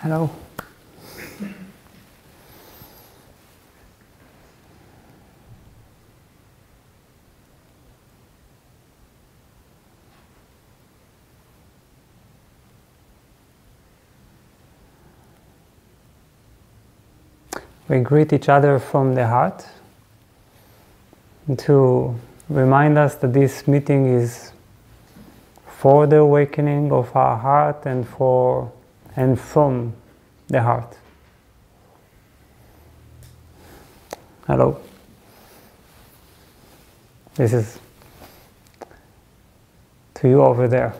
Hello. We greet each other from the heart to remind us that this meeting is for the awakening of our heart and from the heart. Hello. This is to you over there.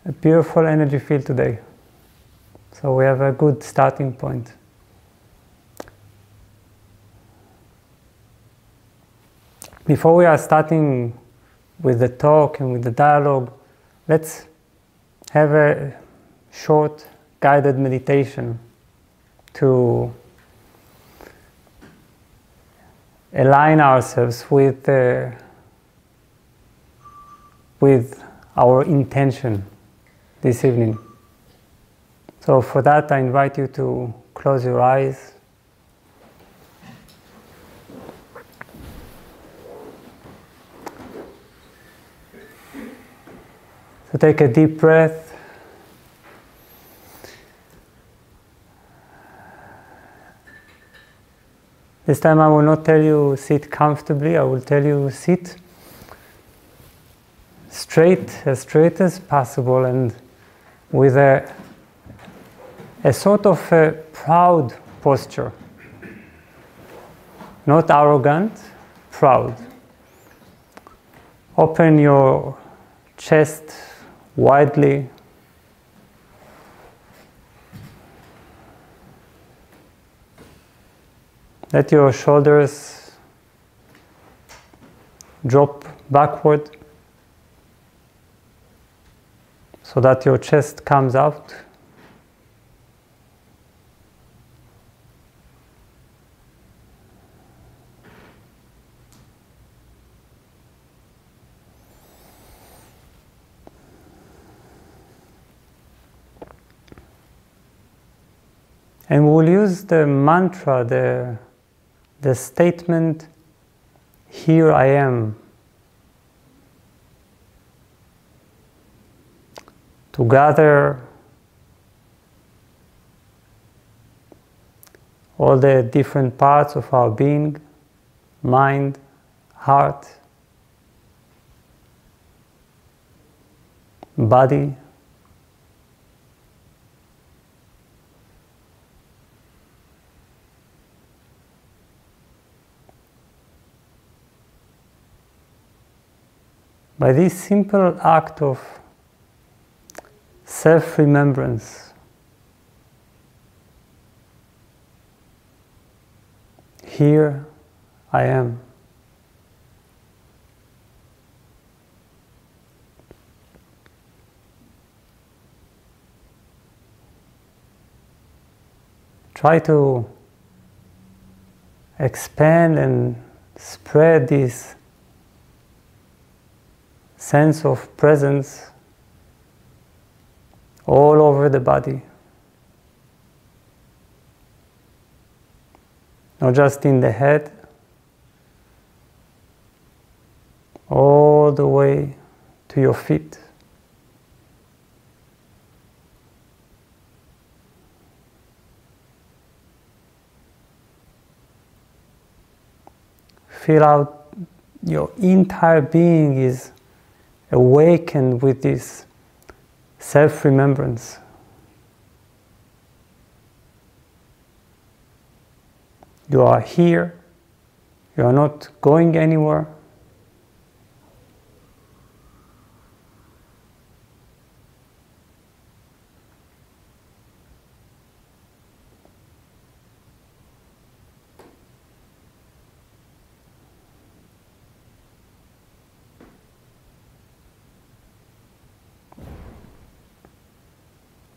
A beautiful energy field today. So we have a good starting point. Before we are starting with the talk and with the dialogue, let's have a short guided meditation to align ourselves with our intention this evening. So for that, I invite you to close your eyes. So take a deep breath. This time I will not tell you sit comfortably, I will tell you sit as straight as possible, and with a sort of a proud posture. Not arrogant, proud. Open your chest widely. Let your shoulders drop backward so that your chest comes out. And we'll use the mantra, the statement, "Here I am," to gather all the different parts of our being, mind, heart, body, by this simple act of self-remembrance. Here I am. Try to expand and spread this sense of presence all over the body. Not just in the head, all the way to your feet. Feel out your entire being is awakened with this self-remembrance. You are here, you are not going anywhere.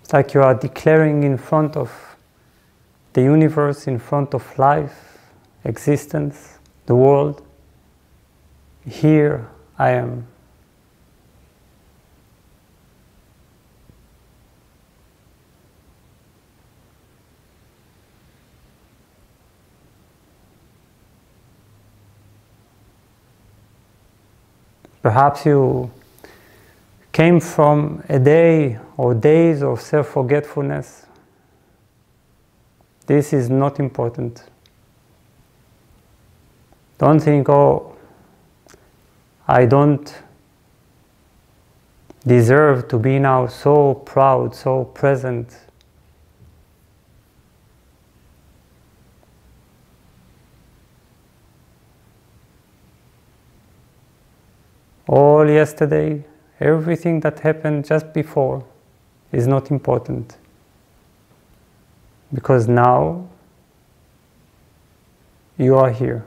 It's like you are declaring in front of the universe in front of life, existence, the world. Here I am. Perhaps you came from a day or days of self-forgetfulness. This is not important. Don't think, oh, I don't deserve to be now so proud, so present. All yesterday, everything that happened just before is not important. Because now you are here.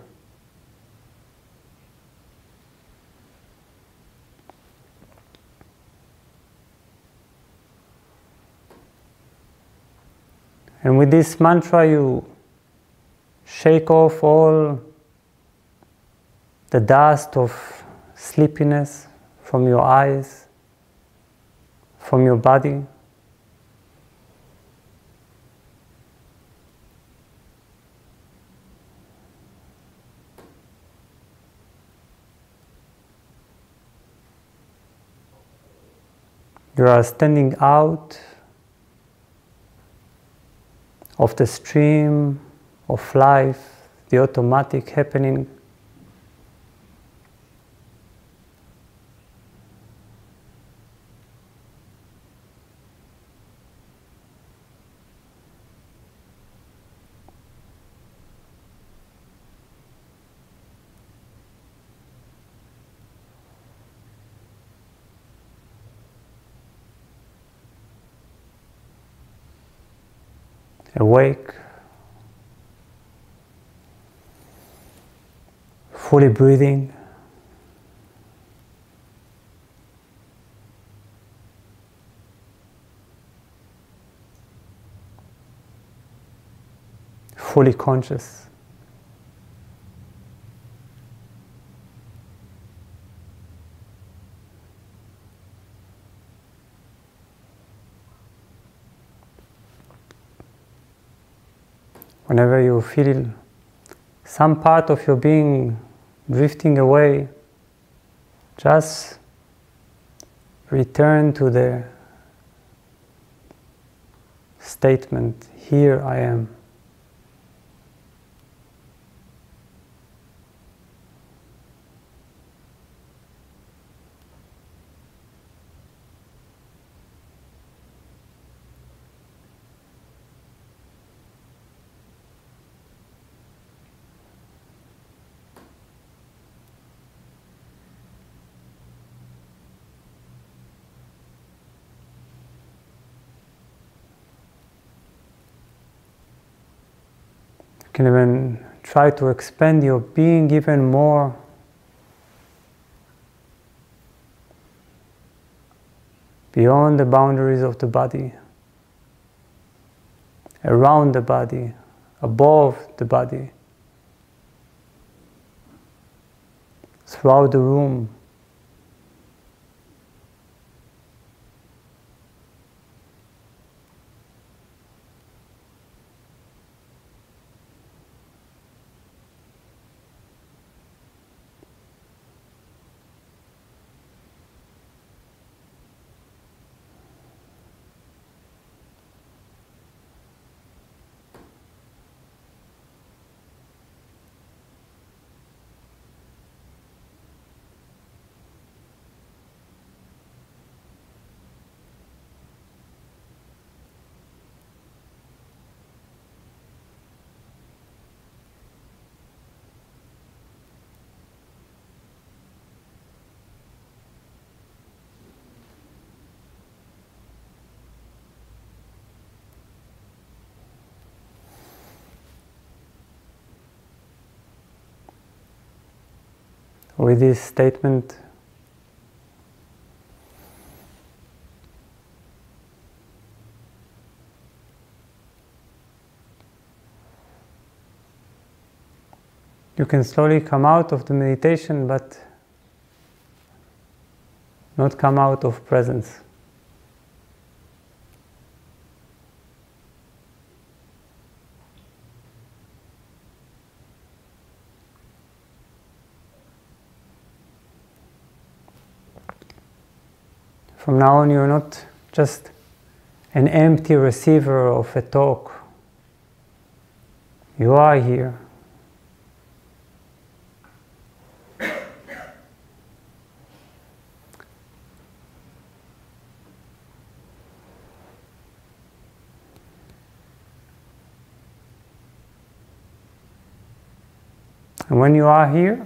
And with this mantra, you shake off all the dust of sleepiness from your eyes, from your body. You are standing out of the stream of life, the automatic happening. Awake, fully breathing, fully conscious. Whenever you feel some part of your being drifting away, just return to the statement, here I am. You can even try to expand your being even more. Beyond the boundaries of the body, around the body, above the body, throughout the room. With this statement, you can slowly come out of the meditation, but not come out of presence. From now on, you're not just an empty receiver of a talk. You are here. And when you are here,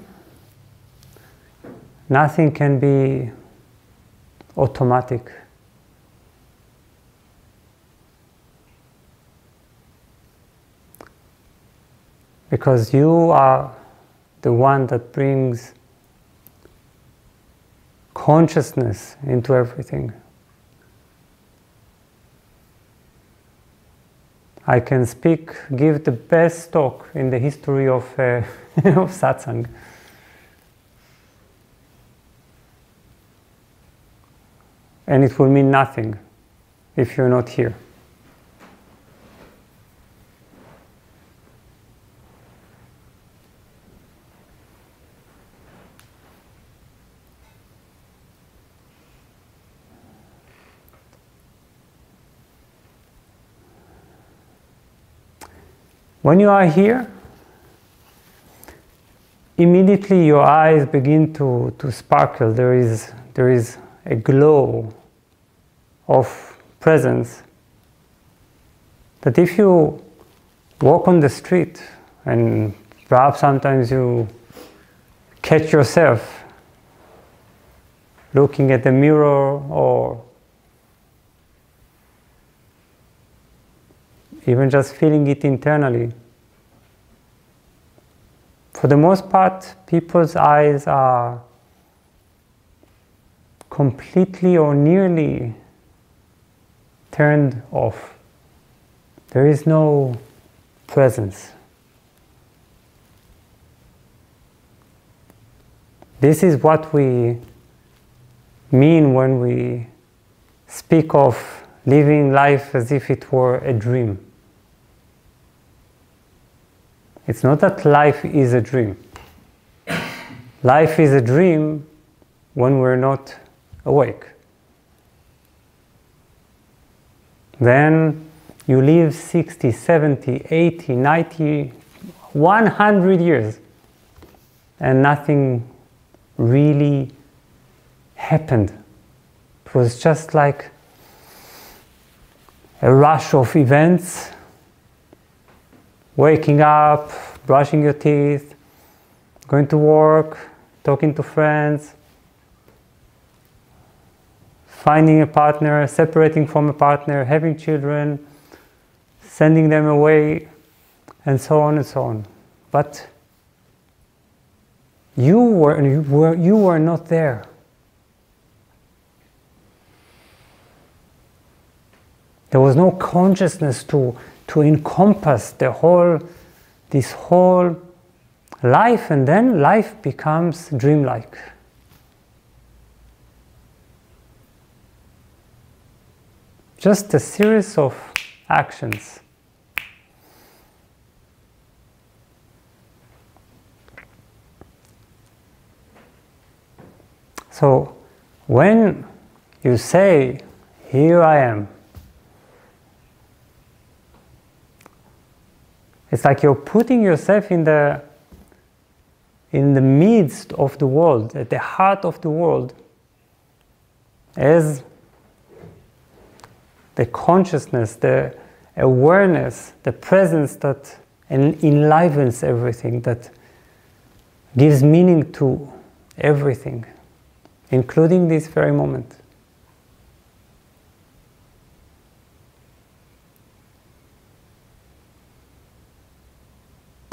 nothing can be automatic. Because you are the one that brings consciousness into everything. I can give the best talk in the history of, of Satsang. And it will mean nothing if you're not here. When you are here, immediately your eyes begin to sparkle. There is a glow of presence that if you walk on the street, and perhaps sometimes you catch yourself looking at the mirror or even just feeling it internally. For the most part, people's eyes are completely or nearly turned off. There is no presence. This is what we mean when we speak of living life as if it were a dream. It's not that life is a dream. Life is a dream when we're not awake. Then you live 60, 70, 80, 90, 100 years and nothing really happened. It was just like a rush of events. Waking up, brushing your teeth, going to work, talking to friends, finding a partner, separating from a partner, having children, sending them away, and so on and so on. But you were not there. There was no consciousness to encompass this whole life, and then life becomes dreamlike. Just a series of actions. So when you say, "Here I am," it's like you're putting yourself in the midst of the world, at the heart of the world, as the consciousness, the awareness, the presence that enlivens everything, that gives meaning to everything, including this very moment.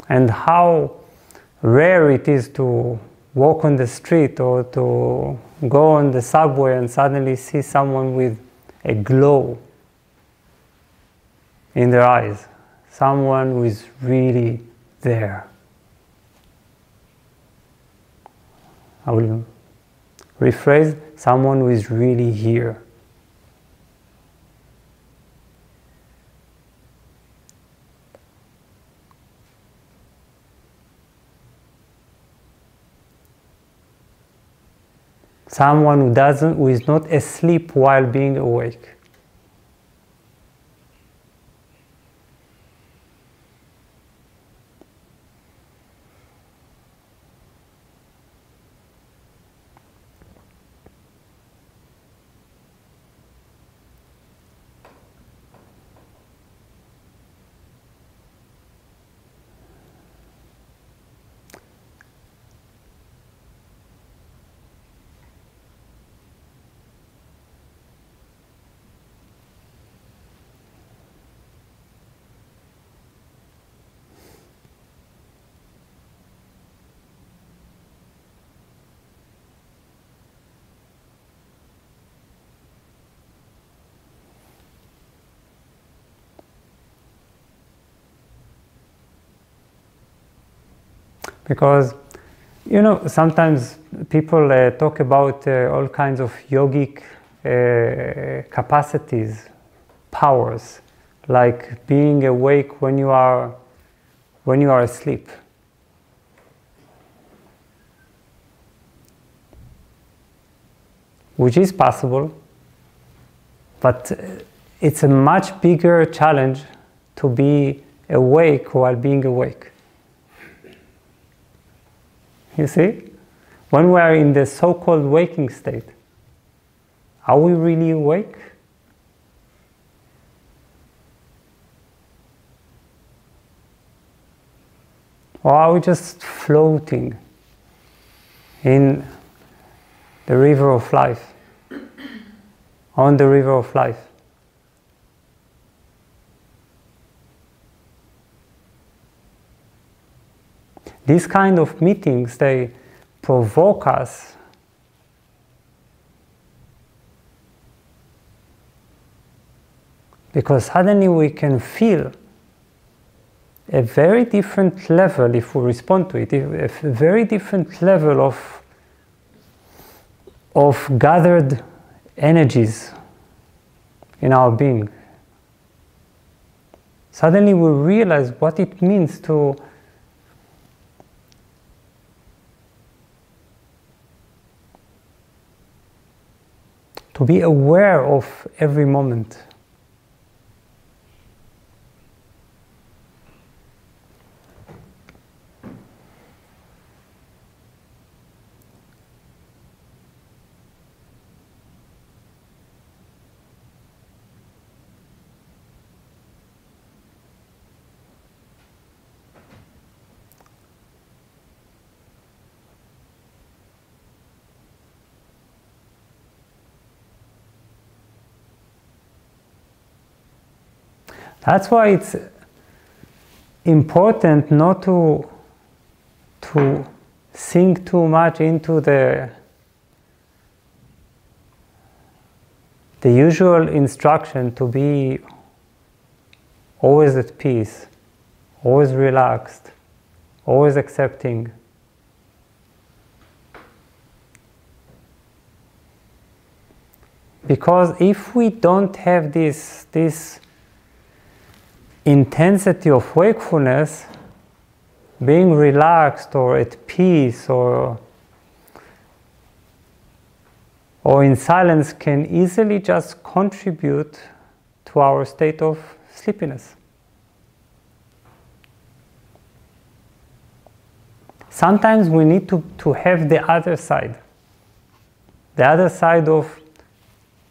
And how rare it is to walk on the street or to go on the subway and suddenly see someone with a glow in their eyes. Someone who is really there. I will rephrase, someone who is really here. Someone who is not asleep while being awake. Because, you know, sometimes people talk about all kinds of yogic capacities, powers, like being awake when you are asleep. Which is possible, but it's a much bigger challenge to be awake while being awake. You see? When we are in the so-called waking state, are we really awake? Or are we just floating in the river of life, on the river of life? These kind of meetings, they provoke us because suddenly we can feel a very different level, if we respond to it, a very different level of gathered energies in our being. Suddenly we realize what it means to be aware of every moment. That's why it's important not to sink too much into the usual instruction to be always at peace, always relaxed, always accepting. Because if we don't have this intensity of wakefulness, being relaxed or at peace or in silence can easily just contribute to our state of sleepiness. Sometimes we need to have the other side of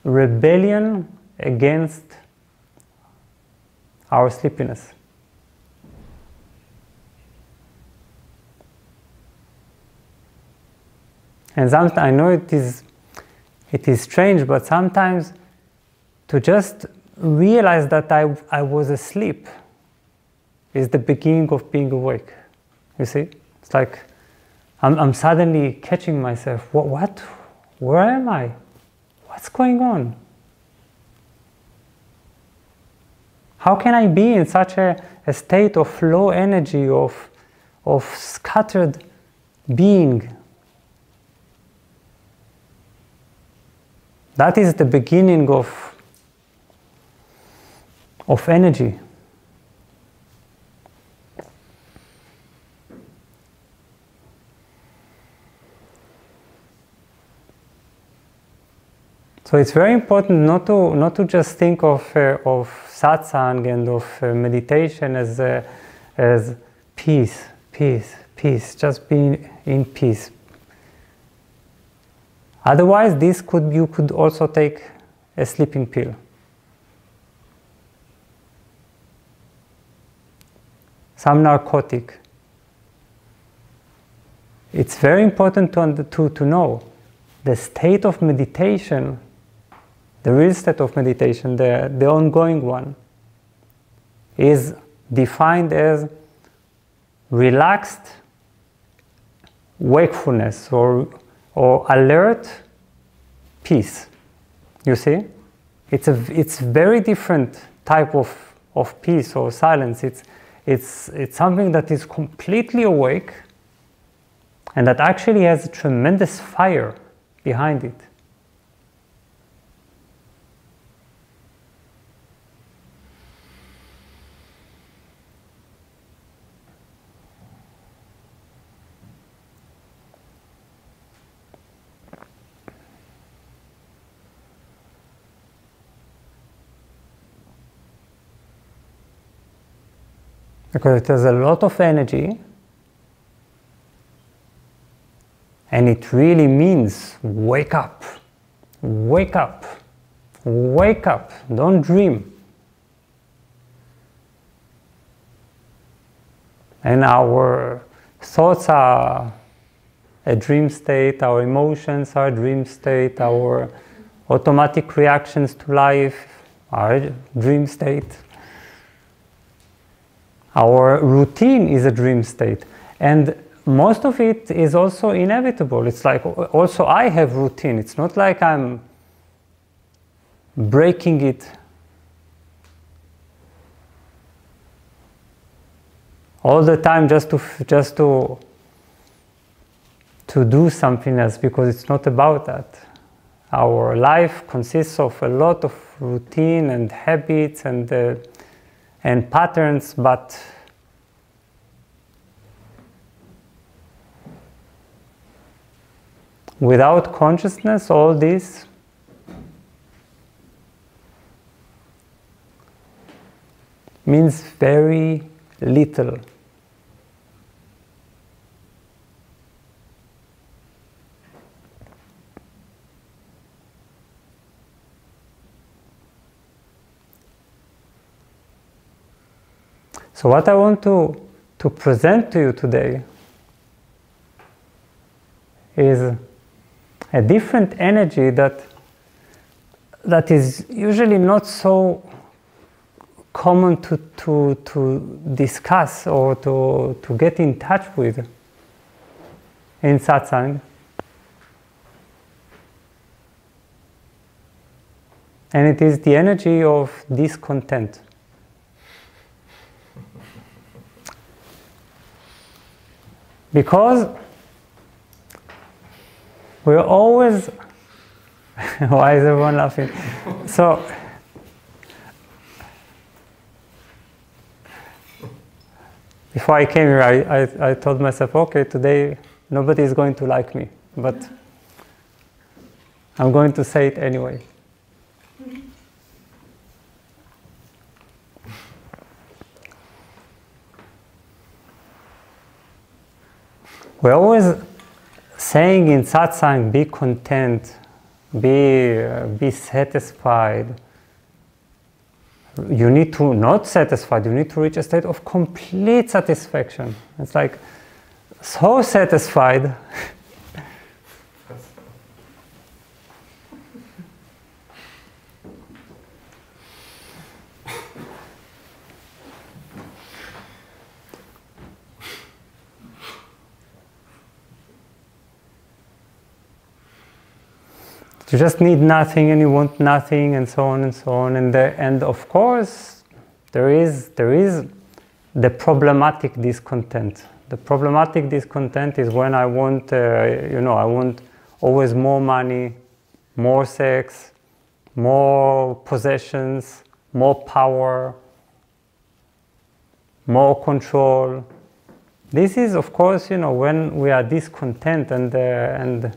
rebellion against our sleepiness. And sometimes, I know it is strange, but sometimes to just realize that I was asleep is the beginning of being awake. You see? It's like I'm suddenly catching myself. What? Where am I? What's going on? How can I be in such a state of low energy, of scattered being? That is the beginning of energy. So it's very important not to just think of satsang and of meditation as peace, just being in peace. Otherwise, you could also take a sleeping pill. Some narcotic. It's very important to know the state of meditation, the real state of meditation, the ongoing one, is defined as relaxed wakefulness or alert peace. You see? It's very different type of peace or silence. It's something that is completely awake and that actually has a tremendous fire behind it. Because it has a lot of energy, and it really means wake up, wake up, wake up, don't dream. And our thoughts are a dream state, our emotions are a dream state, our automatic reactions to life are a dream state. Our routine is a dream state, and most of it is also inevitable. It's like also I have routine. It's not like I'm breaking it all the time just to do something else, because it's not about that. Our life consists of a lot of routine and habits and patterns, but without consciousness, all this means very little. So what I want to present to you today is a different energy that is usually not so common to discuss or to get in touch with in satsang. And it is the energy of discontent. Because we're always, why is everyone laughing? So, before I came here, I told myself, okay, today nobody is going to like me, but I'm going to say it anyway. We're always saying in satsang, be content, be satisfied. You need to not satisfied, you need to reach a state of complete satisfaction. It's like so satisfied. You just need nothing and you want nothing, and so on and so on. And of course, there is the problematic discontent. The problematic discontent is when I want, I want always more money, more sex, more possessions, more power, more control. This is, of course, when we are discontent, and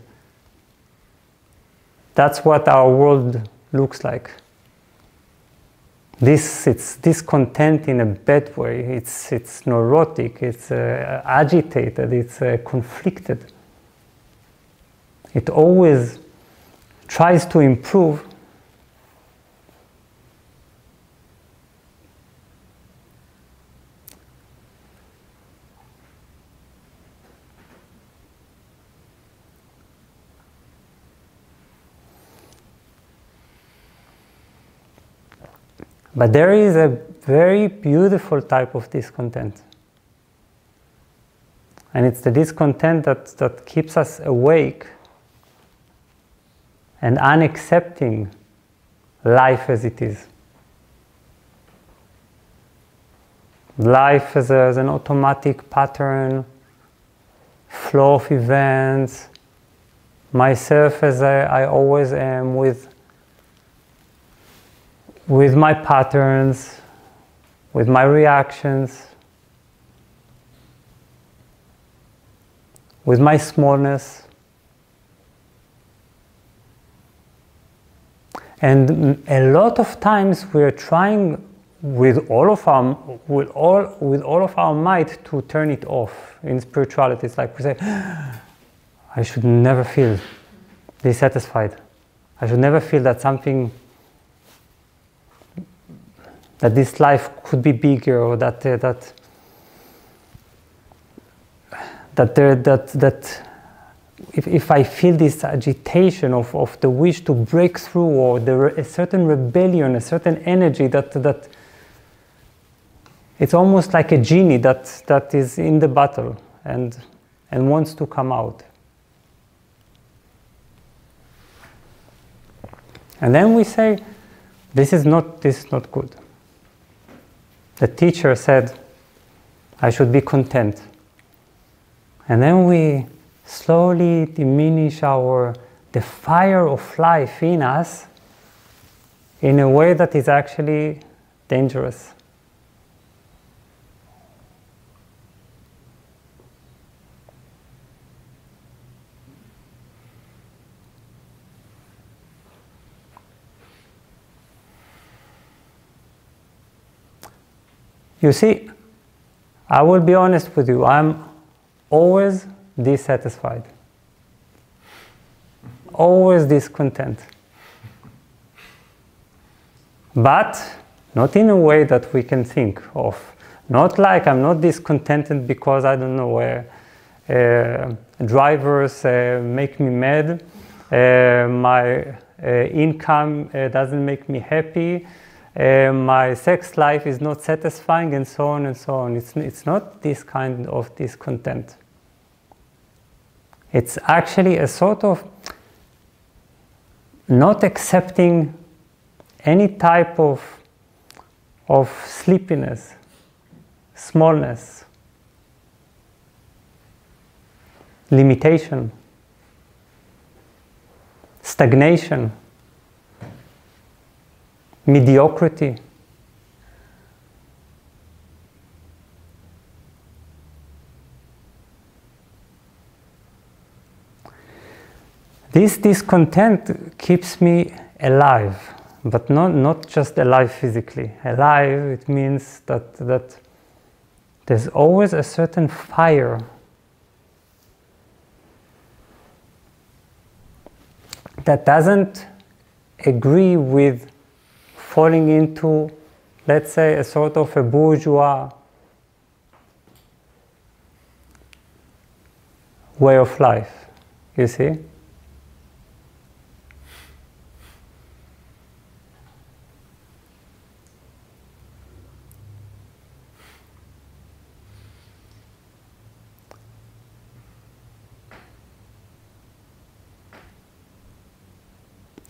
that's what our world looks like. It's discontent in a bad way. It's neurotic. It's agitated. It's conflicted. It always tries to improve. But there is a very beautiful type of discontent. And it's the discontent that keeps us awake and unaccepting life as it is. Life as an automatic pattern, flow of events, myself as I always am, with my patterns, with my reactions, with my smallness. And a lot of times we're trying with all of our might to turn it off. In spirituality, it's like we say, I should never feel dissatisfied. I should never feel that this life could be bigger, or that if I feel this agitation of the wish to break through, or a certain rebellion, a certain energy that it's almost like a genie that is in the bottle and wants to come out. And then we say, this is not good. The teacher said, I should be content. And then we slowly diminish the fire of life in us in a way that is actually dangerous. You see, I will be honest with you, I'm always dissatisfied, always discontent. But not in a way that we can think of. Not like I'm not discontented because, I don't know, drivers make me mad, my income doesn't make me happy, my sex life is not satisfying, and so on and so on. It's not this kind of discontent. It's actually a sort of not accepting any type of sleepiness, smallness, limitation, stagnation, mediocrity. This discontent keeps me alive, but not just alive physically. Alive, it means that there's always a certain fire that doesn't agree with falling into, let's say, a sort of a bourgeois way of life, you see?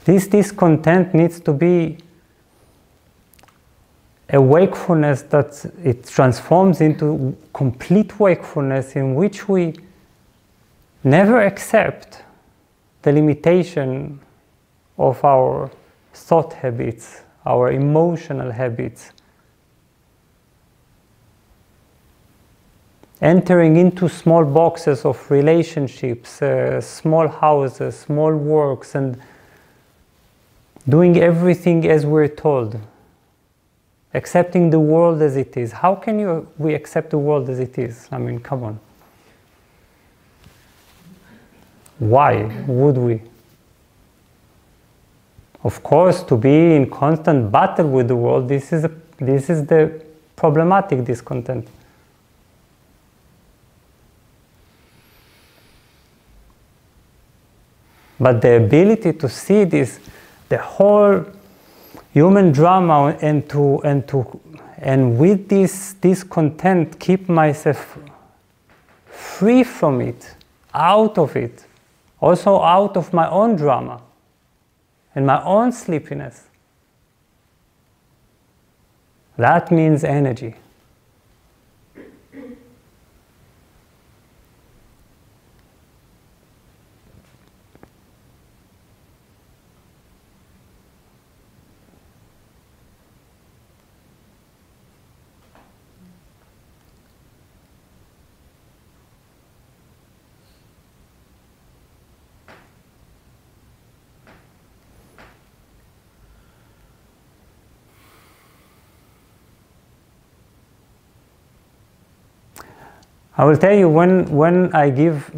This discontent needs to be a wakefulness that it transforms into complete wakefulness, in which we never accept the limitation of our thought habits, our emotional habits. Entering into small boxes of relationships, small houses, small works, and doing everything as we're told. Accepting the world as it is. How can we accept the world as it is? I mean, come on. Why would we? Of course, to be in constant battle with the world, this is the problematic discontent. But the ability to see this, the whole human drama, and with this discontent, keep myself free from it, out of it, also out of my own drama and my own sleepiness. That means energy. I will tell you, when I give,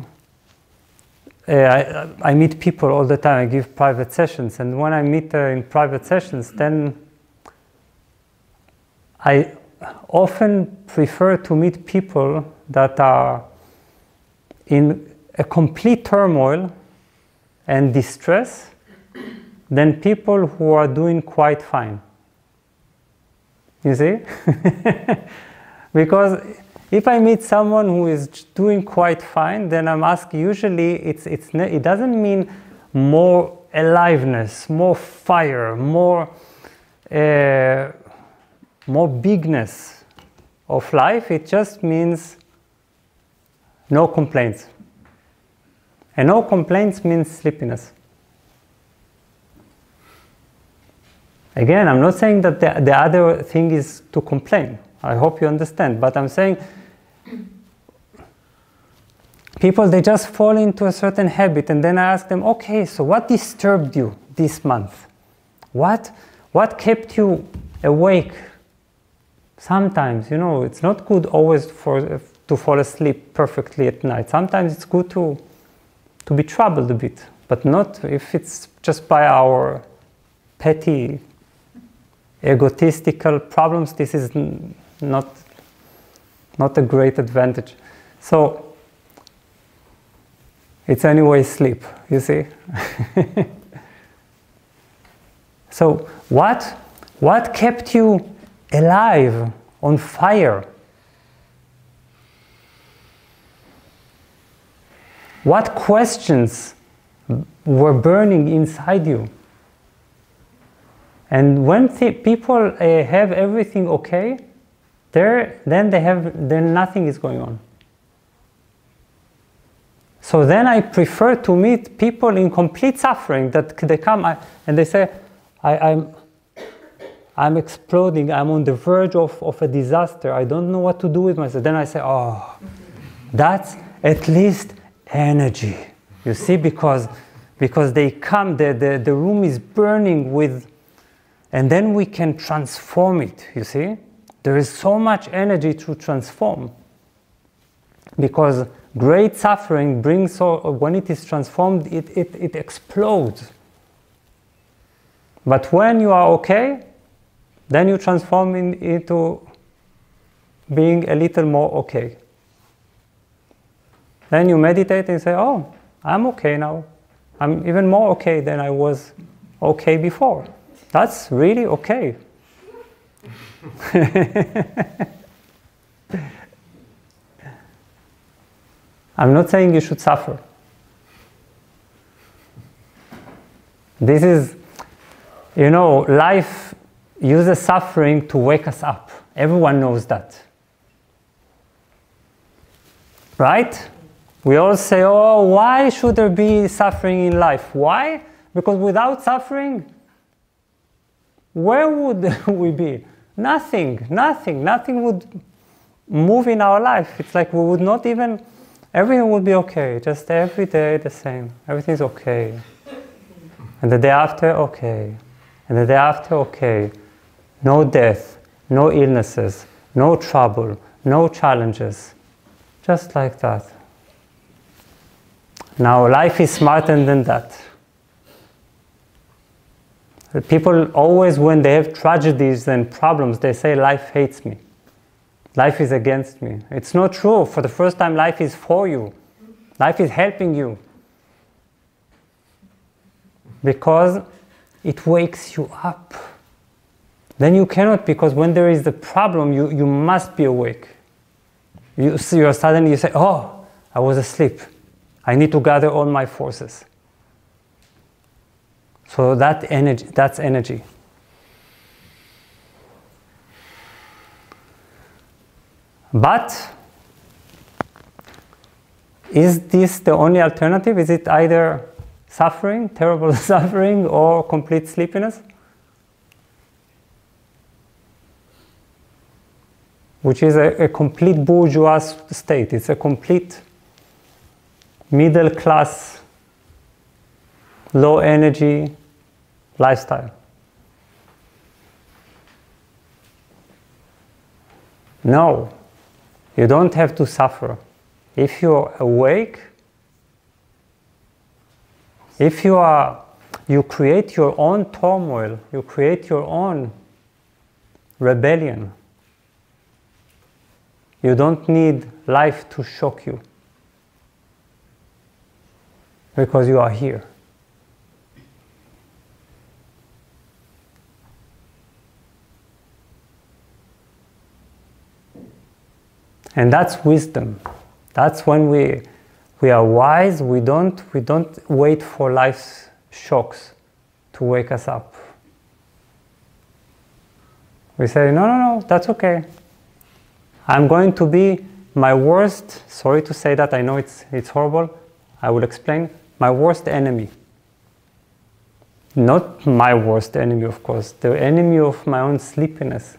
I meet people all the time, I give private sessions, and when I meet in private sessions, then I often prefer to meet people that are in a complete turmoil and distress than people who are doing quite fine. You see? Because if I meet someone who is doing quite fine, then I'm asked, usually it doesn't mean more aliveness, more fire, more bigness of life. It just means no complaints. And no complaints means sleepiness. Again, I'm not saying that the other thing is to complain. I hope you understand. But I'm saying people, they just fall into a certain habit, and then I ask them, okay, so what disturbed you this month? What kept you awake? Sometimes, it's not good always to fall asleep perfectly at night. Sometimes it's good to be troubled a bit, but not if it's just by our petty, egotistical problems. This is not a great advantage. So it's anyway sleep, you see. So what kept you alive, on fire? What questions were burning inside you? And when people have everything okay, then nothing is going on. So then I prefer to meet people in complete suffering, that they come and they say, I'm exploding, I'm on the verge of a disaster, I don't know what to do with myself. Then I say, oh, that's at least energy. You see, because they come, the room is burning with, and then we can transform it, you see. There is so much energy to transform, because great suffering brings, when it is transformed, it explodes. But when you are okay, then you transform into being a little more okay. Then you meditate and say, oh, I'm okay now. I'm even more okay than I was okay before. That's really okay. I'm not saying you should suffer. This is, life uses suffering to wake us up. Everyone knows that. Right? We all say, oh, why should there be suffering in life? Why? Because without suffering, where would we be? Nothing would move in our life. It's like we would not even, everything would be okay, just every day the same. Everything's okay. And the day after, okay. And the day after, okay. No death, no illnesses, no trouble, no challenges. Just like that. Now, life is smarter than that. People always, when they have tragedies and problems, they say, life hates me. Life is against me. It's not true. For the first time, life is for you. Life is helping you. Because it wakes you up. Then you cannot, because when there is the problem, you must be awake. You suddenly say, oh, I was asleep. I need to gather all my forces. So that's energy. But is this the only alternative? Is it either suffering, terrible suffering, or complete sleepiness? Which is a complete bourgeois state. It's a complete middle class, low energy lifestyle. No, you don't have to suffer. If you're awake, if you create your own turmoil, you create your own rebellion. You don't need life to shock you. Because you are here. And that's wisdom. That's when we are wise. We don't wait for life's shocks to wake us up. We say, no, that's okay. I'm going to be my worst, sorry to say that, I know it's horrible, I will explain, my worst enemy. Not my worst enemy, of course, the enemy of my own sleepiness,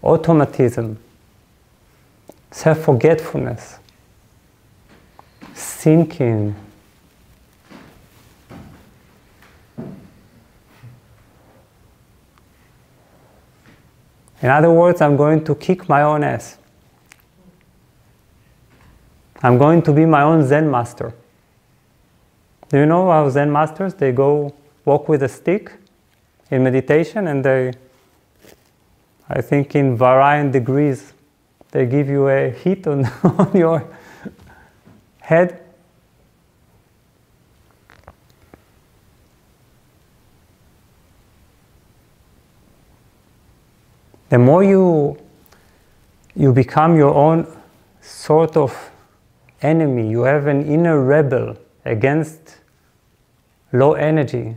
automatism, self-forgetfulness, sinking. In other words, I'm going to kick my own ass. I'm going to be my own Zen master. Do you know how Zen masters, they go walk with a stick in meditation, and they, I think in varying degrees, they give you a hit on, on your head. The more you become your own sort of enemy, you have an inner rebel against low energy.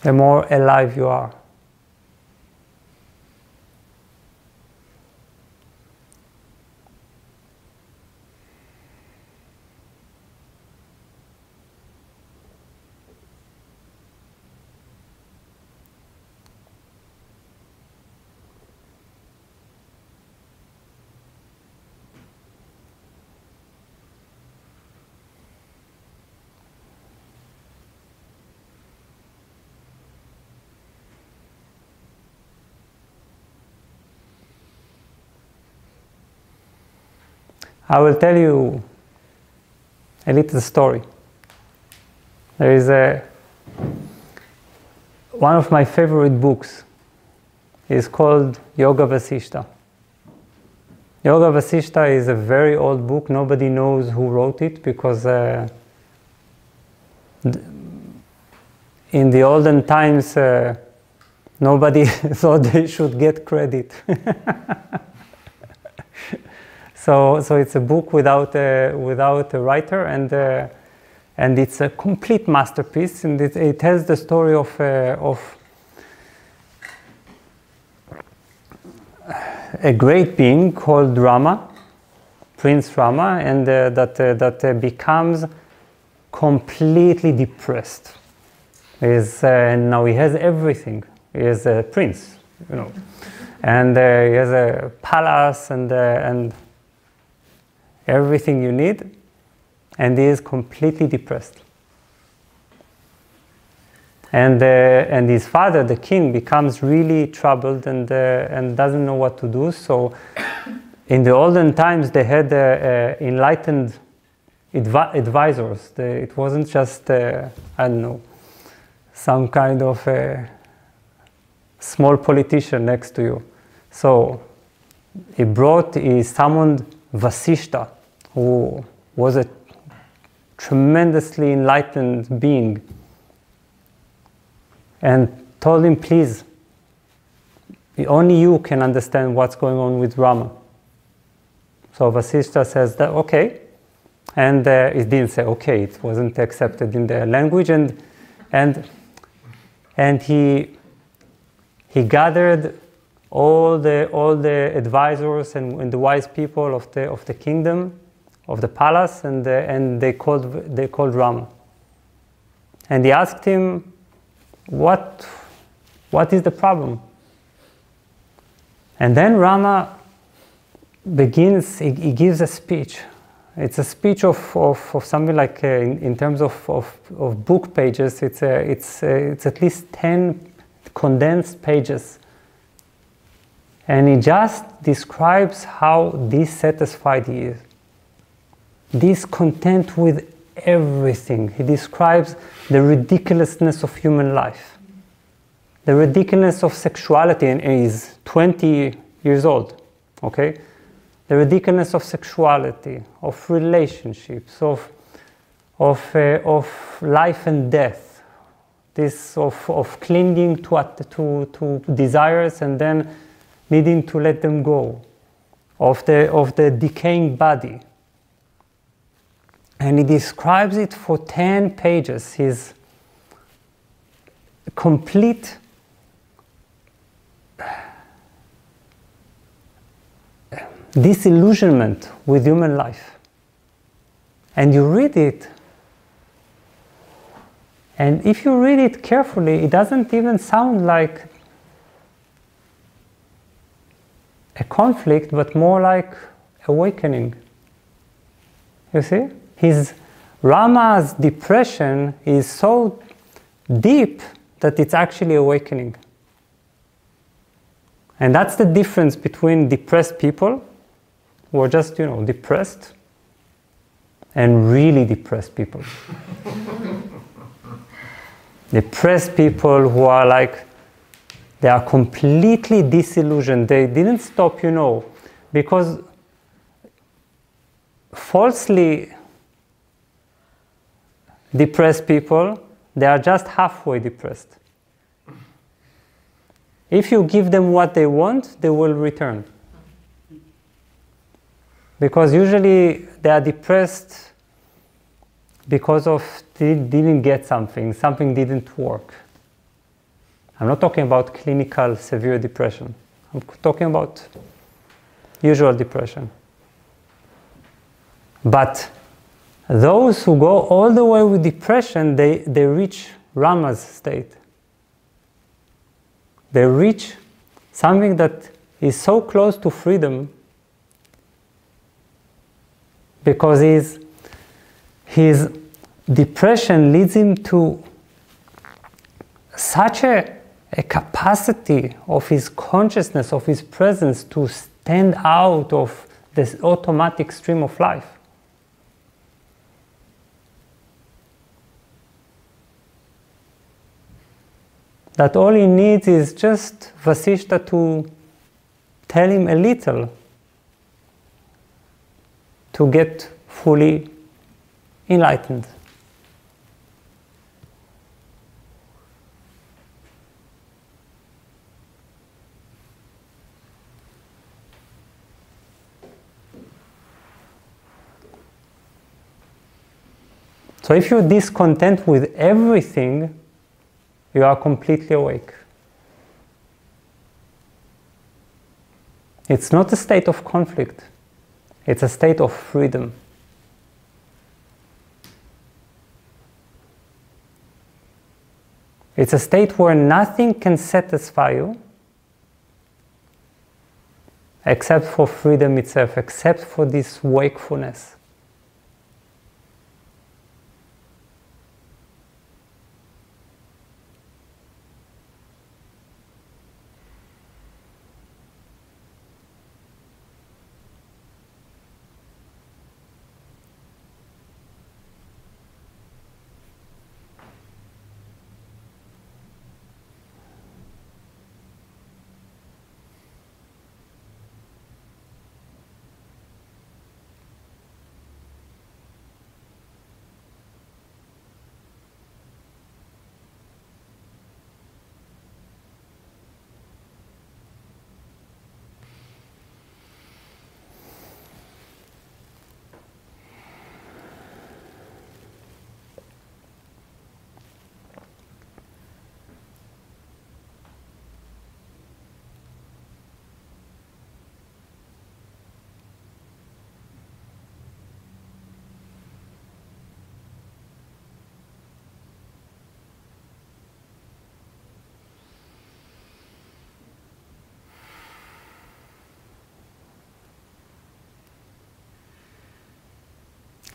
The more alive you are. I will tell you a little story. There is one of my favorite books is called Yoga Vasishta. Yoga Vasishta is a very old book. Nobody knows who wrote it because in the olden times nobody thought they should get credit. So it's a book without a writer, and it's a complete masterpiece. And it tells the story of a great being called Rama, Prince Rama, and that becomes completely depressed. And now he has everything. He is a prince, and he has a palace and everything you need, and he is completely depressed. And his father, the king, becomes really troubled and doesn't know what to do. So, in the olden times, they had enlightened advisors. It wasn't just I don't know, some kind of a small politician next to you. So he summoned Vasishta, who was a tremendously enlightened being, and told him, please, only you can understand what's going on with Rama. So Vasishta says that, okay. And it didn't say okay, it wasn't accepted in the language, and he gathered all the advisors and the wise people of the kingdom, of the palace, and they called Rama. And he asked him, what is the problem? And then Rama begins, he gives a speech. It's a speech of something like, in terms of book pages, it's at least 10 condensed pages. And he just describes how dissatisfied he is, discontent with everything. He describes the ridiculousness of human life, the ridiculousness of sexuality, and he's 20 years old, okay? The ridiculousness of sexuality, of relationships, of life and death, this of clinging to desires and then needing to let them go, of the decaying body. And he describes it for 10 pages. His complete disillusionment with human life. And you read it, and if you read it carefully, it doesn't even sound like a conflict, but more like awakening. You see? Rama's depression is so deep that it's actually awakening. And that's the difference between depressed people, who are just, depressed, and really depressed people. Depressed people who are like, they are completely disillusioned. They didn't stop, because falsely depressed people, they are just halfway depressed. If you give them what they want, they will return. Because usually they are depressed because they didn't get something didn't work. I'm not talking about clinical severe depression. I'm talking about usual depression. But those who go all the way with depression, they reach Rama's state. They reach something that is so close to freedom, because his depression leads him to such a capacity of his consciousness, of his presence, to stand out of this automatic stream of life. That all he needs is just Vasishta to tell him a little to get fully enlightened. So if you're discontent with everything, you are completely awake. It's not a state of conflict. It's a state of freedom. It's a state where nothing can satisfy you except for freedom itself, except for this wakefulness.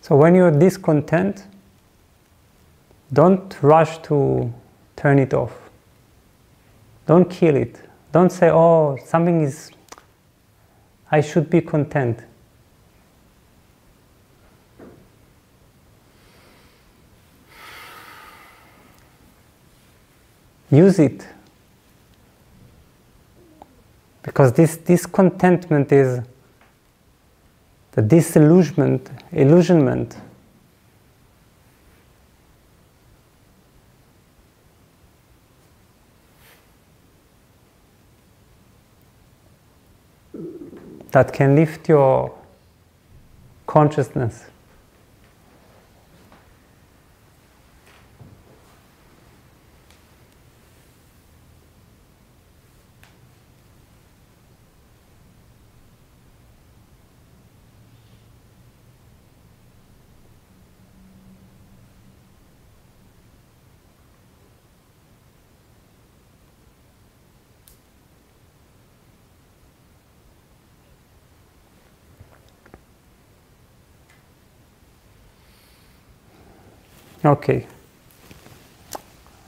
So when you're discontent, don't rush to turn it off. Don't kill it. Don't say, oh, something is, I should be content. Use it. Because this discontentment is the illusionment. That can lift your consciousness. Okay,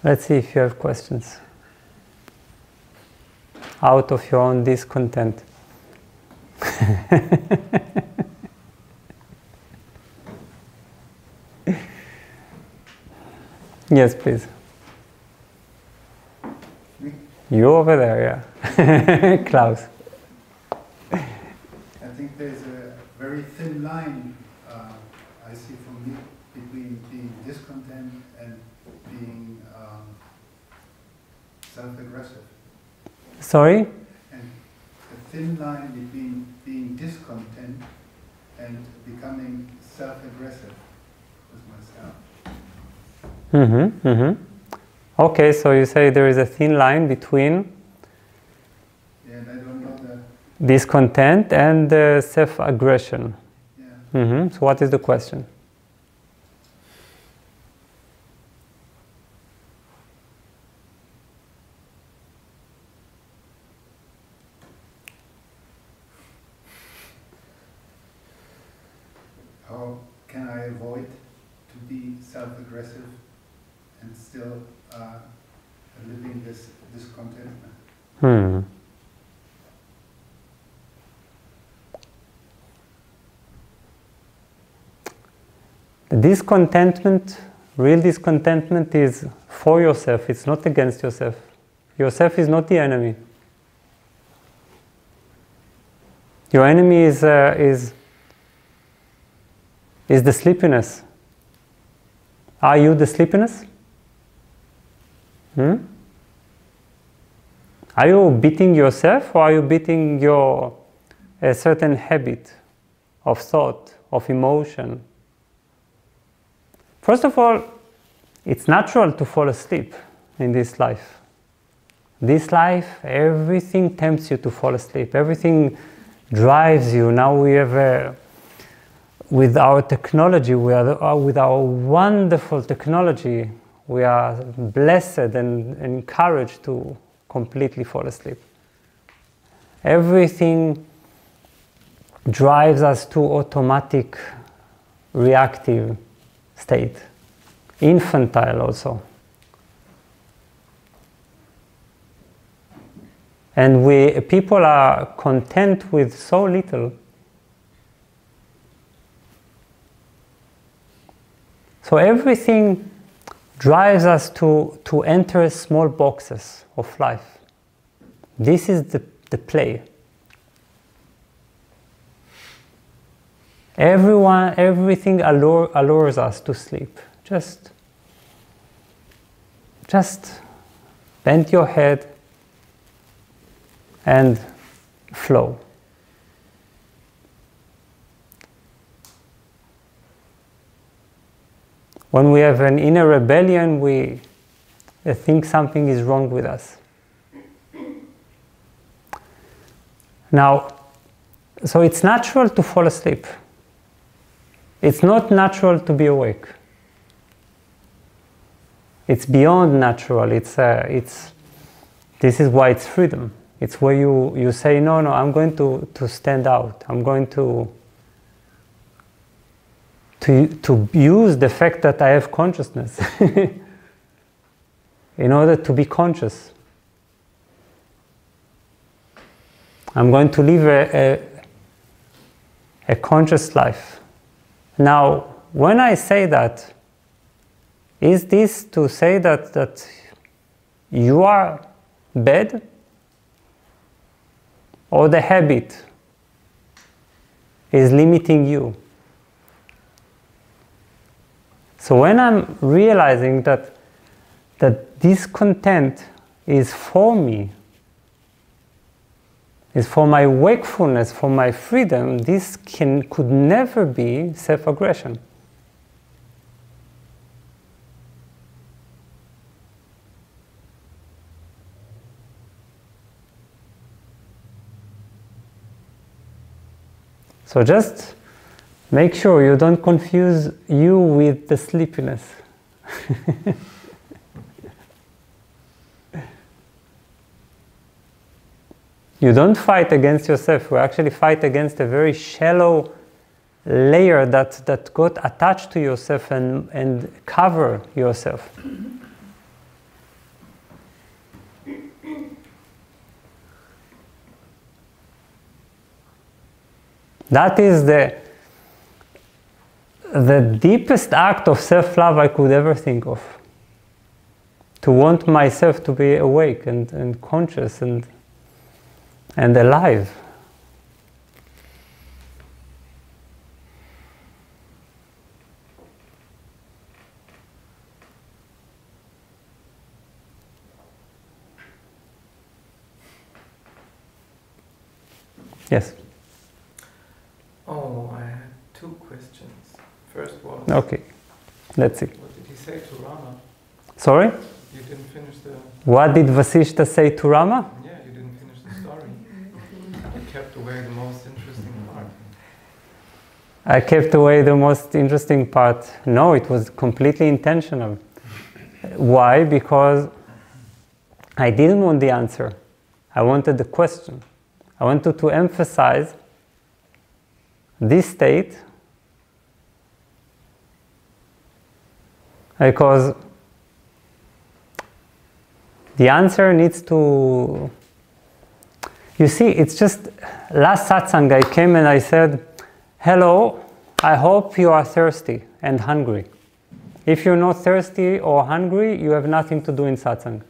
let's see if you have questions out of your own discontent. Yes, please. Me? You over there, yeah. Klaus. I think there's a very thin line I see for me between being discontent and being self-aggressive. Sorry? And a thin line between being discontent and becoming self-aggressive with myself. Mm-hmm, mm-hmm. Okay, so you say there is a thin line between And I don't know the discontent and self-aggression. yeah. Mm-hmm. So what is the question? How can I avoid to be self-aggressive and still living this discontentment? Hmm. The discontentment, real discontentment is for yourself, it's not against yourself. Yourself is not the enemy. Your enemy is the sleepiness. Are you the sleepiness? Hmm? Are you beating yourself, or are you beating a certain habit of thought, of emotion? First of all, it's natural to fall asleep in this life. This life, everything tempts you to fall asleep. Everything drives you. Now we have, with our technology, with our wonderful technology, we are blessed and encouraged to completely fall asleep. Everything drives us to automatic, reactive state. Infantile also. And people are content with so little. So everything drives us to enter small boxes of life. This is the play. Everything allures us to sleep. Just bend your head and flow. When we have an inner rebellion, we think something is wrong with us. Now, so it's natural to fall asleep. It's not natural to be awake. It's beyond natural. This is why it's freedom. It's where you say, no, I'm going to stand out. I'm going to use the fact that I have consciousness in order to be conscious. I'm going to live a conscious life. Now, when I say that, is this to say that you are bad? Or the habit is limiting you? So when I'm realizing that discontent is for me, is for my wakefulness, for my freedom, this could never be self-aggression. So just make sure you don't confuse you with the sleepiness. You don't fight against yourself. You actually fight against a very shallow layer that got attached to yourself and cover yourself. That is the deepest act of self-love I could ever think of. To want myself to be awake and conscious and alive. Yes. Oh, I had two questions. First was... Okay, let's see. What did he say to Rama? Sorry? You didn't finish the... What did Vasishta say to Rama? Yeah, you didn't finish the story. You kept away the most interesting part. I kept away the most interesting part. No, it was completely intentional. Why? Because I didn't want the answer. I wanted the question. I wanted to emphasize this state because the answer needs to... You see, it's just last satsang I came and I said, hello, I hope you are thirsty and hungry. If you're not thirsty or hungry, you have nothing to do in satsang.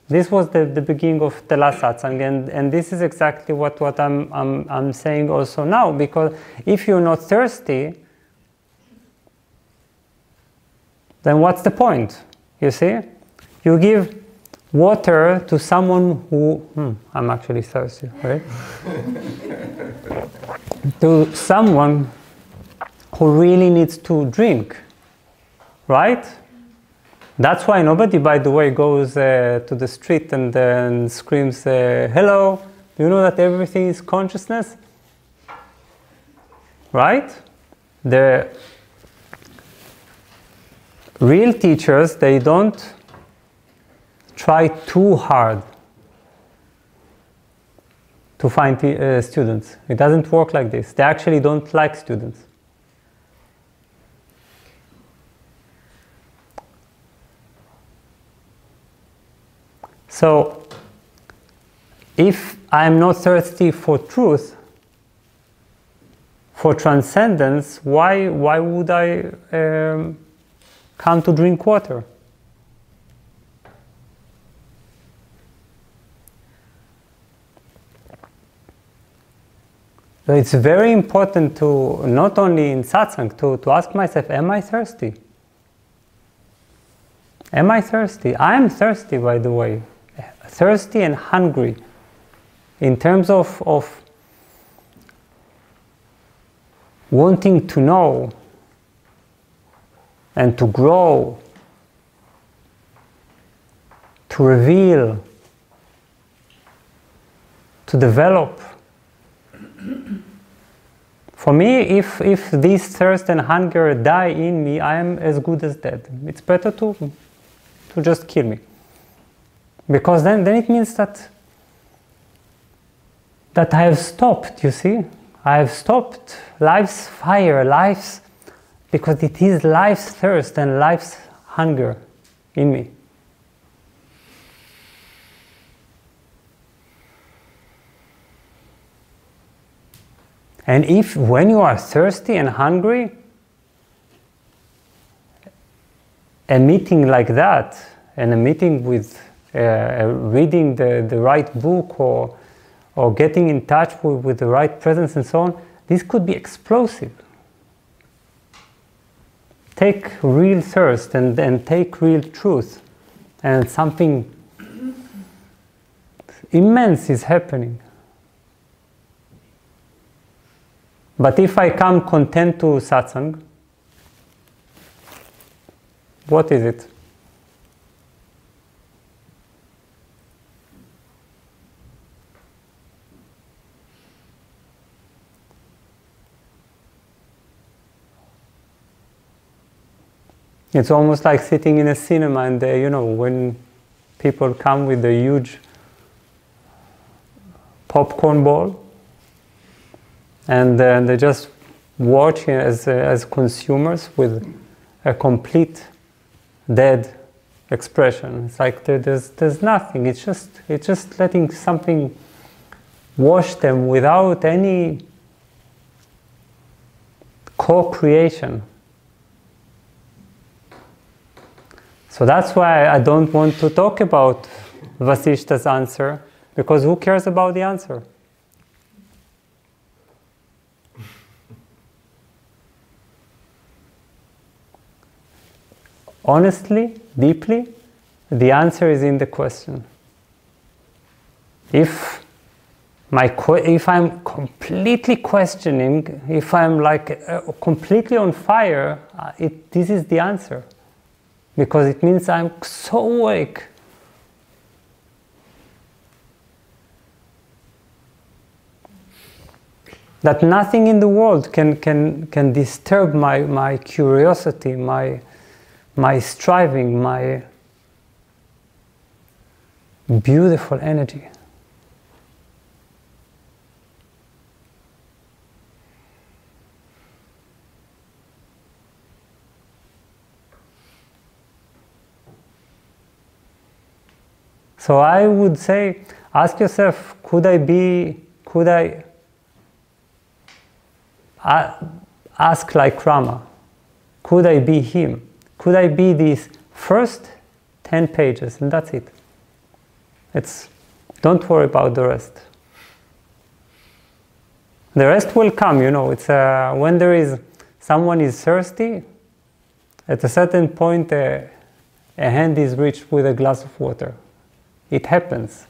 This was the beginning of the last satsang, and this is exactly what I'm saying also now, because if you're not thirsty, then what's the point? You see? You give water to someone who... I'm actually thirsty, right? To someone who really needs to drink. right? That's why nobody, by the way, goes to the street and then screams, hello, do you know that everything is consciousness? Right? The real teachers, they don't try too hard to find students. It doesn't work like this. They actually don't like students. So, if I'm not thirsty for truth, for transcendence, why would I come to drink water? So it's very important to, not only in satsang, to ask myself, am I thirsty? Am I thirsty? I am thirsty, by the way. Thirsty and hungry. In terms of wanting to know and to grow, to reveal, to develop. For me, if this thirst and hunger die in me, I am as good as dead. It's better to just kill me. Because then it means that I have stopped, you see? I have stopped life's fire, because it is life's thirst and life's hunger in me. And when you are thirsty and hungry, a meeting like that, and a meeting with reading the right book or getting in touch with the right presence and so on, this could be explosive. Take real thirst and take real truth, and something immense is happening. But if I come content to satsang, what is it? It's almost like sitting in a cinema and, when people come with a huge popcorn ball and they just watch as consumers with a complete dead expression. It's like there's nothing. It's just letting something wash them without any co-creation. So that's why I don't want to talk about Vasishta's answer, because who cares about the answer? Honestly, deeply, the answer is in the question. If I'm completely questioning, if I'm like completely on fire, this is the answer. Because it means I'm so awake. That nothing in the world can disturb my curiosity, my striving, my beautiful energy. So I would say, ask yourself, could I ask like Rama, could I be him? Could I be these first 10 pages, and that's it. Don't worry about the rest. The rest will come, it's when someone is thirsty, at a certain point a hand is reached with a glass of water. It happens.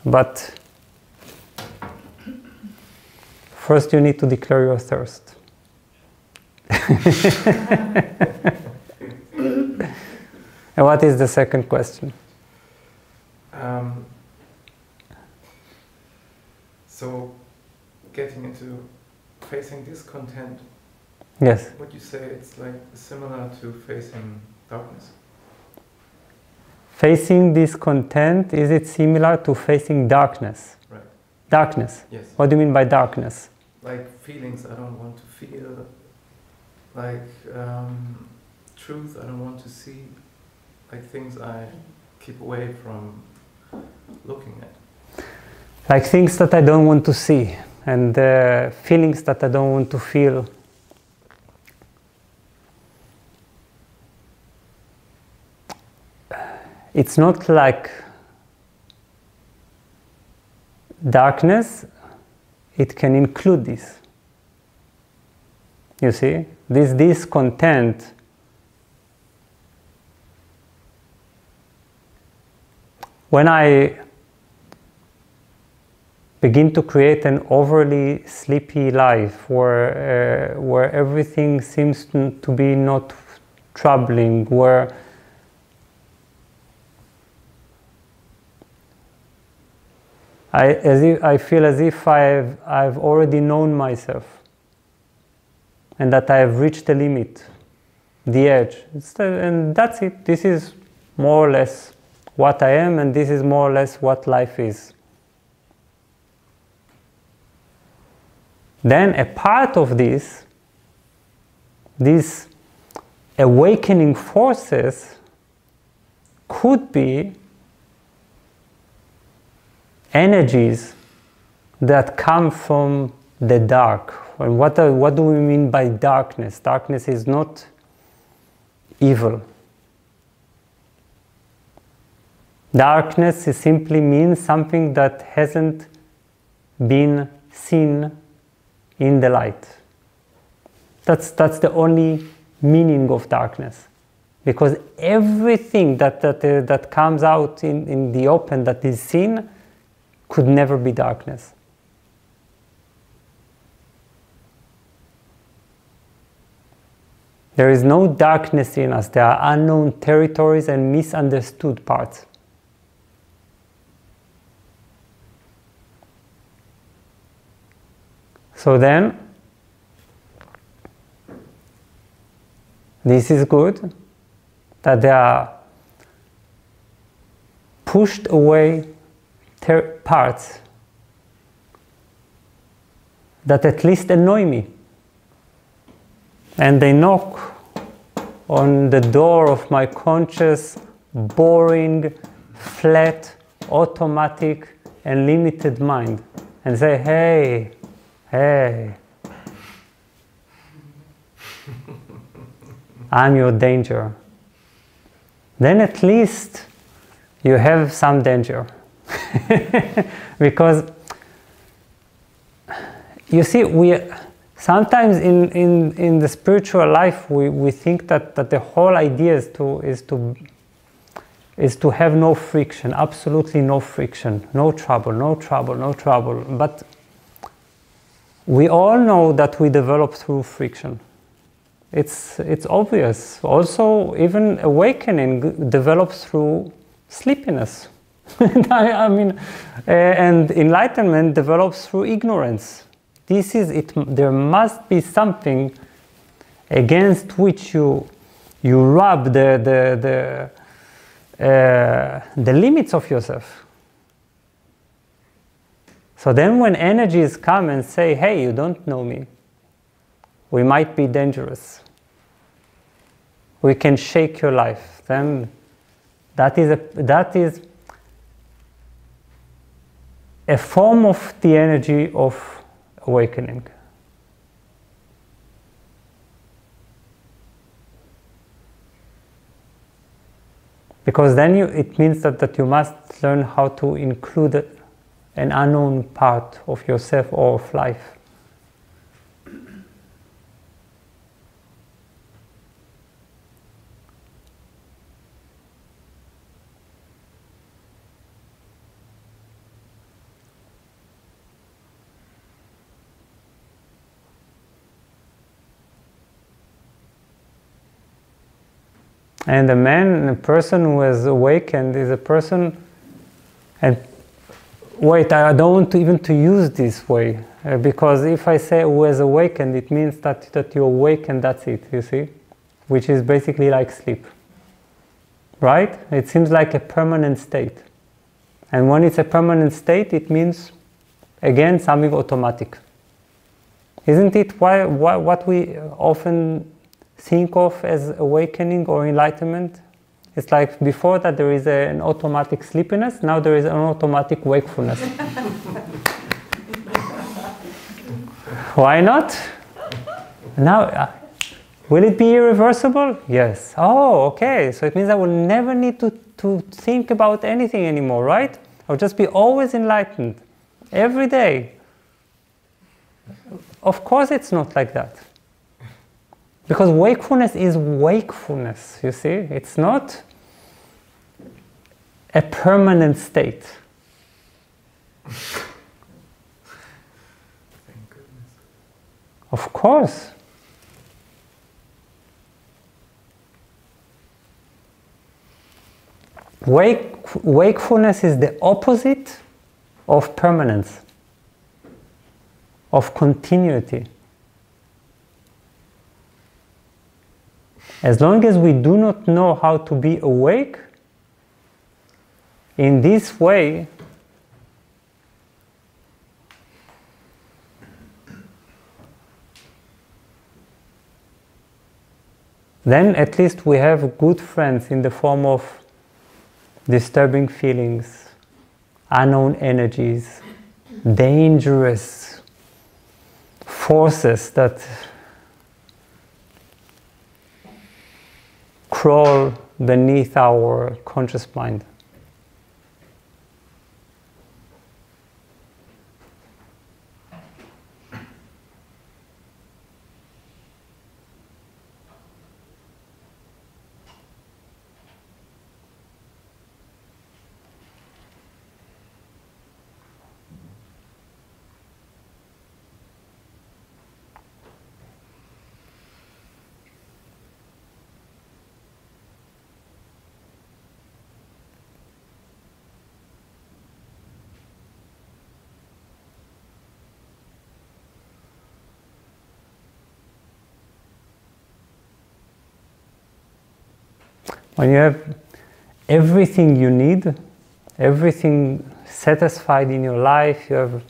But first you need to declare your thirst. And what is the second question? So, getting into facing discontent. Yes. Would you say it's like similar to facing darkness? Facing discontent, is it similar to facing darkness? Right. Darkness? Yes. What do you mean by darkness? Like feelings I don't want to feel, like truth I don't want to see, like things I keep away from looking at. Like things that I don't want to see, and feelings that I don't want to feel. It's not like darkness, it can include this. You see? This discontent when I begin to create an overly sleepy life where everything seems to be not troubling, where I feel as if I've already known myself, and that I have reached the limit, the edge, and that's it. This is more or less what I am, and this is more or less what life is. Then a part of this, these awakening forces, could be energies that come from the dark. And what do we mean by darkness? Darkness is not evil. Darkness simply means something that hasn't been seen in the light. That's the only meaning of darkness. Because everything that comes out in the open, that is seen, could never be darkness. There is no darkness in us. There are unknown territories and misunderstood parts. So then, this is good, that they are pushed away parts that at least annoy me. And they knock on the door of my conscious, boring, flat, automatic, and limited mind and say, hey, I'm your danger. Then at least you have some danger. Because you see, we sometimes in the spiritual life we think that the whole idea is to have no friction, absolutely no friction, no trouble. But we all know that we develop through friction. It's obvious. Also, even awakening develops through sleepiness. I mean, and enlightenment develops through ignorance. This is it. There must be something against which you rub the limits of yourself. So then, when energies come and say, "Hey, you don't know me," we might be dangerous. We can shake your life. Then that is a form of the energy of awakening. Because then it means that you must learn how to include an unknown part of yourself or of life. And a person who has awakened is a person, and wait, I don't want to even to use this way, because if I say who has awakened, it means that you awake and that's it, you see? Which is basically like sleep. Right? It seems like a permanent state. And when it's a permanent state, it means, again, something automatic. Isn't it what we often think of as awakening or enlightenment? It's like before that there is an automatic sleepiness, now there is an automatic wakefulness. Why not? Now, will it be irreversible? Yes. Oh, okay. So it means I will never need to think about anything anymore, right? I'll just be always enlightened, every day. Of course it's not like that. Because wakefulness is wakefulness, you see? It's not a permanent state. Thank goodness. Of course. Wakefulness is the opposite of permanence, of continuity. As long as we do not know how to be awake, in this way, then at least we have good friends in the form of disturbing feelings, unknown energies, dangerous forces that crawl beneath our conscious mind. When you have everything you need, everything satisfied in your life, you have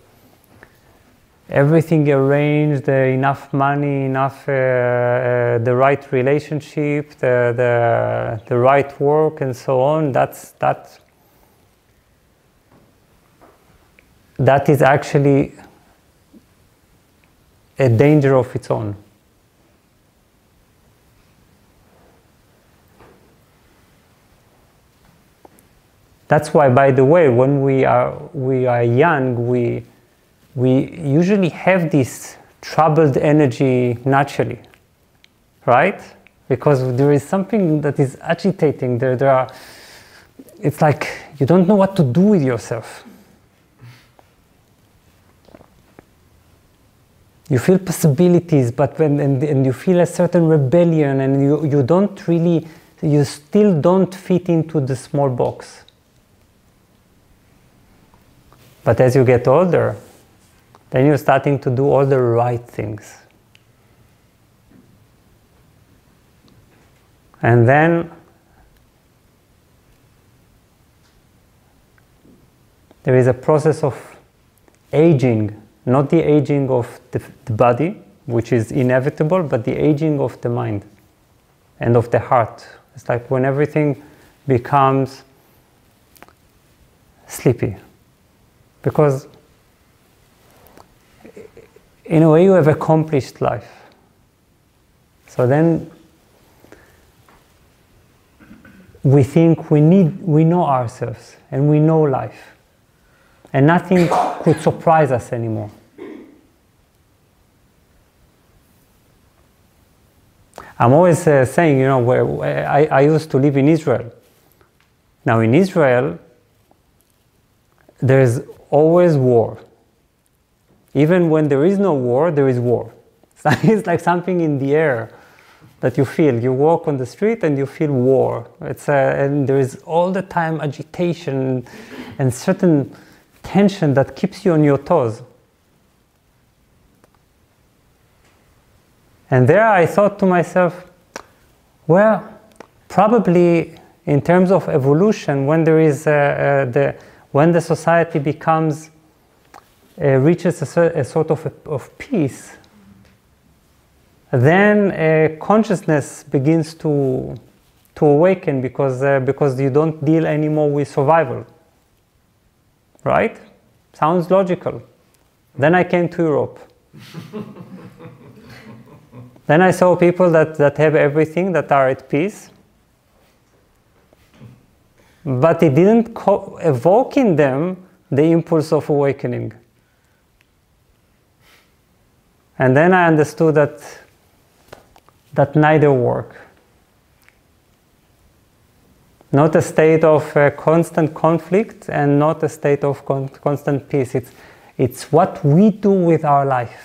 everything arranged, enough money, enough the right relationship, the right work, and so on. That is actually a danger of its own. That's why, by the way, when we are young, we usually have this troubled energy naturally, right? Because there is something that is agitating. It's like you don't know what to do with yourself. You feel possibilities, but and you feel a certain rebellion, and you still don't fit into the small box. But as you get older, then you're starting to do all the right things. And then there is a process of aging, not the aging of the body, which is inevitable, but the aging of the mind and of the heart. It's like when everything becomes sleepy. Because in a way you have accomplished life. So then we think we know ourselves and we know life. And nothing could surprise us anymore. I'm always saying, where I used to live in Israel. Now in Israel, there's always war. Even when there is no war, there is war. It's like something in the air. that you feel. You walk on the street and you feel war. And there is all the time agitation and certain tension that keeps you on your toes. And there I thought to myself, well, probably in terms of evolution, when there is when the society becomes reaches a sort of peace, then consciousness begins to awaken because you don't deal anymore with survival. Right? Sounds logical. Then I came to Europe. Then I saw people that have everything, that are at peace. But it didn't evoke in them the impulse of awakening. And then I understood that neither work. Not a state of constant conflict and not a state of constant peace. It's what we do with our life.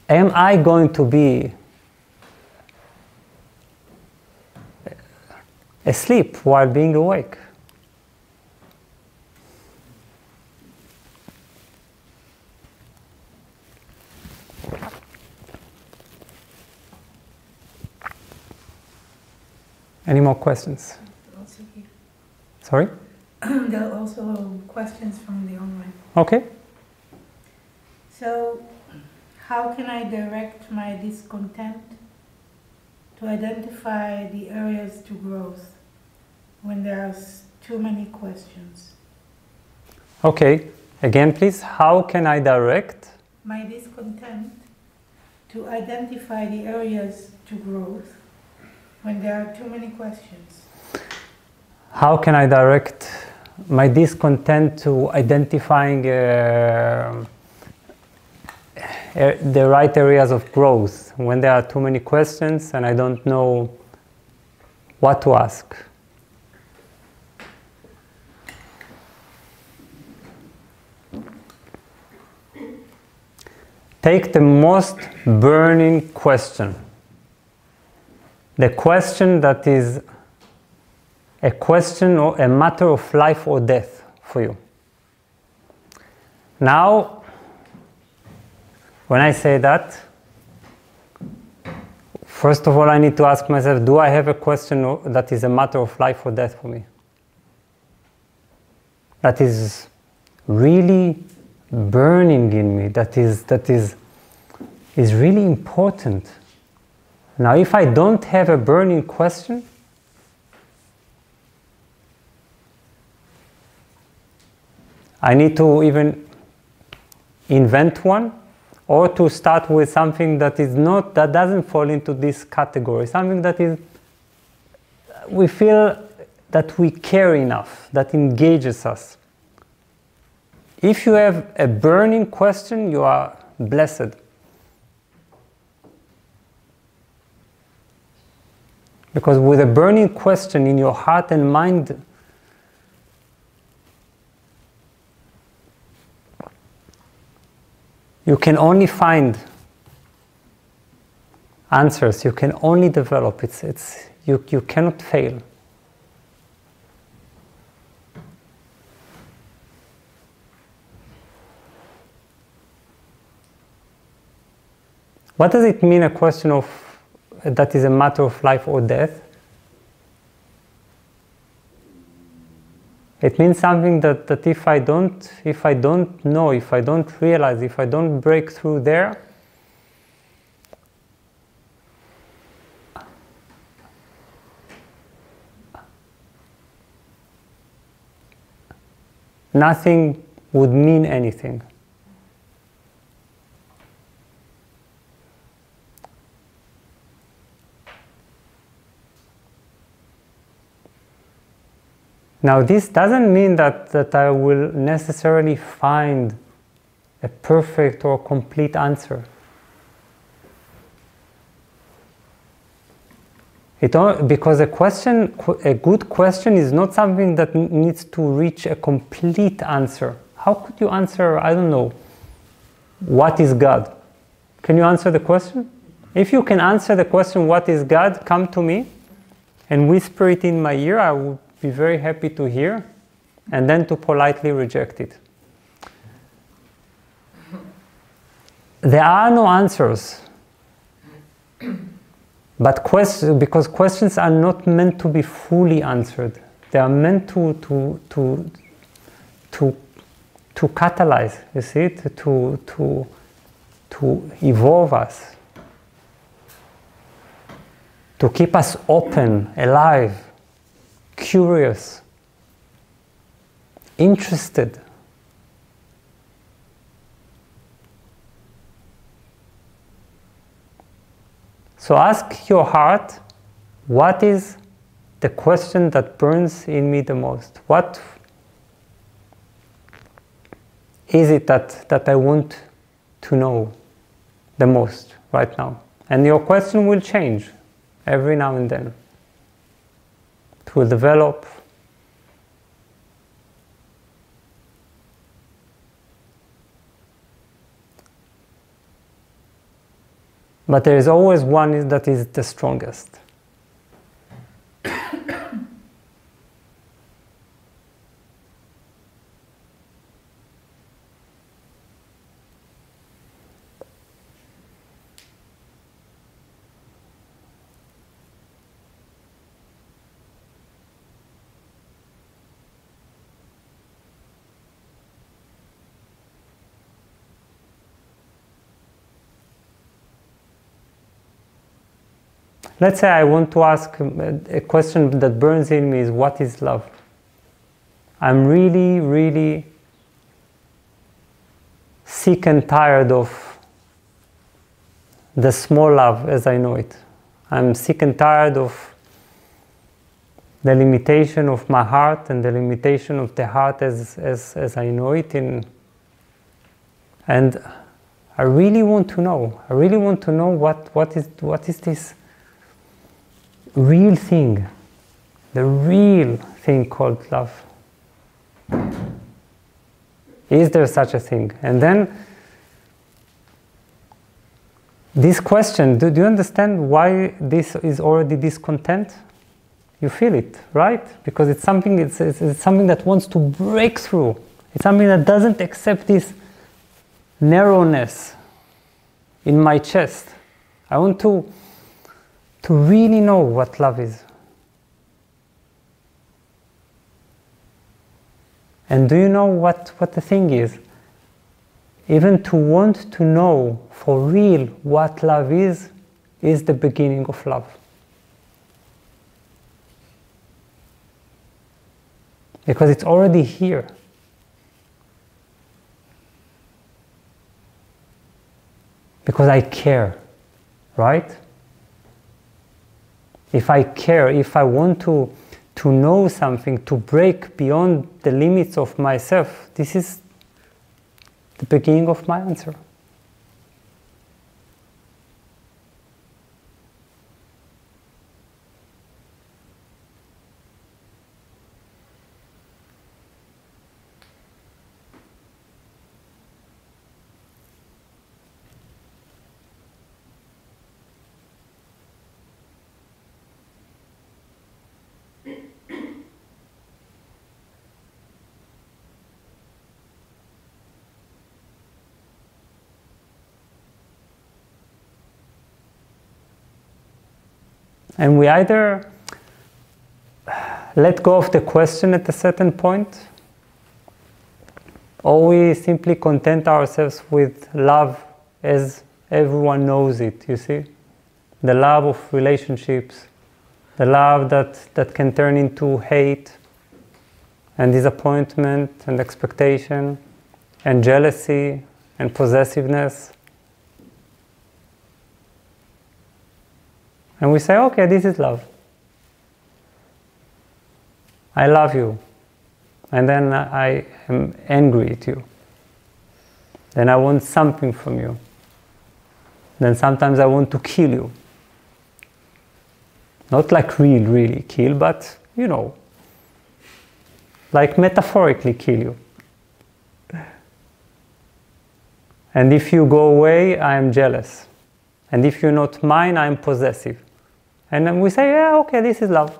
Am I going to be asleep while being awake? Any more questions? Also here. Sorry? There are also questions from the online. Okay. So, how can I direct my discontent to identify the areas to growth when there are too many questions? Okay. Again, please. How can I direct my discontent to identify the areas to growth when there are too many questions? How can I direct my discontent to identifying the right areas of growth when there are too many questions and I don't know what to ask? Take the most burning question. The question that is a question or a matter of life or death for you. Now, when I say that, first of all, I need to ask myself, do I have a question that is a matter of life or death for me? That is really burning in me, that is really important. Now, if I don't have a burning question, I need to even invent one, or to start with something that doesn't fall into this category, something that is, we feel that we care enough, that engages us. If you have a burning question, you are blessed. Because with a burning question in your heart and mind, you can only find answers, you can only develop, you cannot fail. What does it mean, a question of that is a matter of life or death? It means something that if I don't know, if I don't realize, if I don't break through there, nothing would mean anything. Now, this doesn't mean that I will necessarily find a perfect or complete answer. Because a good question is not something that needs to reach a complete answer. How could you answer, I don't know, what is God? Can you answer the question? If you can answer the question, what is God, come to me and whisper it in my ear. I would be very happy to hear, and then to politely reject it. There are no answers. But because questions are not meant to be fully answered. They are meant to catalyze, you see, to evolve us, to keep us open, alive, curious, interested. So ask your heart, what is the question that burns in me the most? What is it that I want to know the most right now? And your question will change every now and then. It will develop. But there is always one that is the strongest. Let's say I want to ask a question that burns in me is, what is love? I'm really, really sick and tired of the small love as I know it. I'm sick and tired of the limitation of my heart and the limitation of the heart as I know it. And I really want to know. I really want to know what is this real thing, the real thing called love. Is there such a thing? And then this question, do you understand why this is already discontent? You feel it, right? Because it's something that wants to break through. It's something that doesn't accept this narrowness in my chest. I want to really know what love is. And do you know what the thing is? Even to want to know for real what love is the beginning of love. Because it's already here. Because I care, right? If I care, if I want to know something, to break beyond the limits of myself, this is the beginning of my answer. And we either let go of the question at a certain point, or we simply content ourselves with love as everyone knows it, you see? The love of relationships, the love that can turn into hate and disappointment and expectation and jealousy and possessiveness. And we say, okay, this is love. I love you. And then I am angry at you. Then I want something from you. Then sometimes I want to kill you. Not like really kill, but, you know, like metaphorically kill you. And if you go away, I am jealous. And if you're not mine, I am possessive. And then we say, yeah, okay, this is love.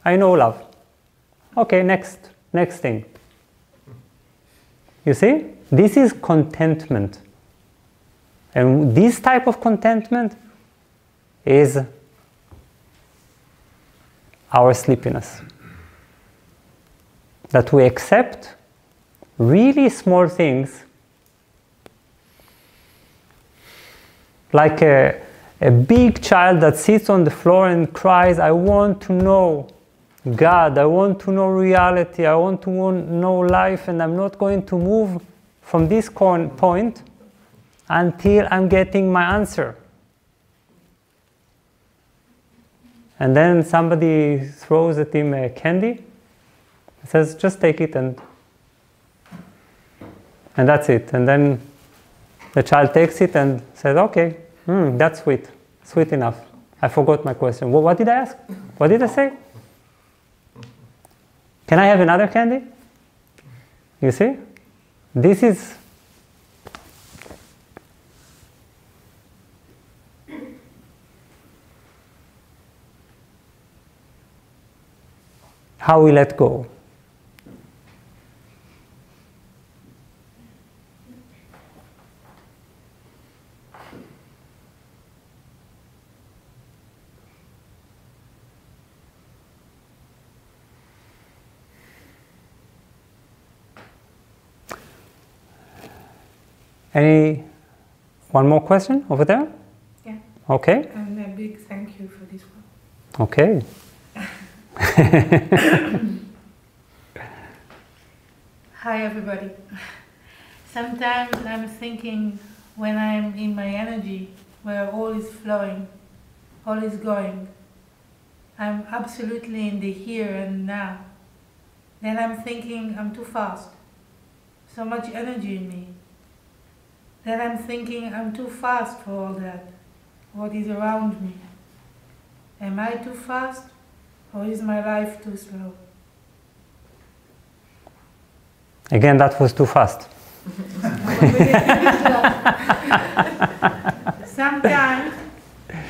I know love. Okay, next thing. You see? This is contentment. And this type of contentment is our sleepiness. That we accept really small things, like a big child that sits on the floor and cries, I want to know God, I want to know reality, I want to know life, and I'm not going to move from this point until I'm getting my answer. And then somebody throws at him a candy, says, just take it, and that's it. And then the child takes it and says, okay, that's sweet enough. I forgot my question. What did I ask? What did I say? Can I have another candy? You see? This is how we let go. One more question over there? Yeah. Okay. And a big thank you for this one. Okay. Hi everybody. Sometimes I'm thinking when I'm in my energy, where all is flowing, all is going, I'm absolutely in the here and now. Then I'm thinking I'm too fast, so much energy in me. Then I'm thinking I'm too fast for all that, what is around me. Am I too fast, or is my life too slow? Again, that was too fast. Sometimes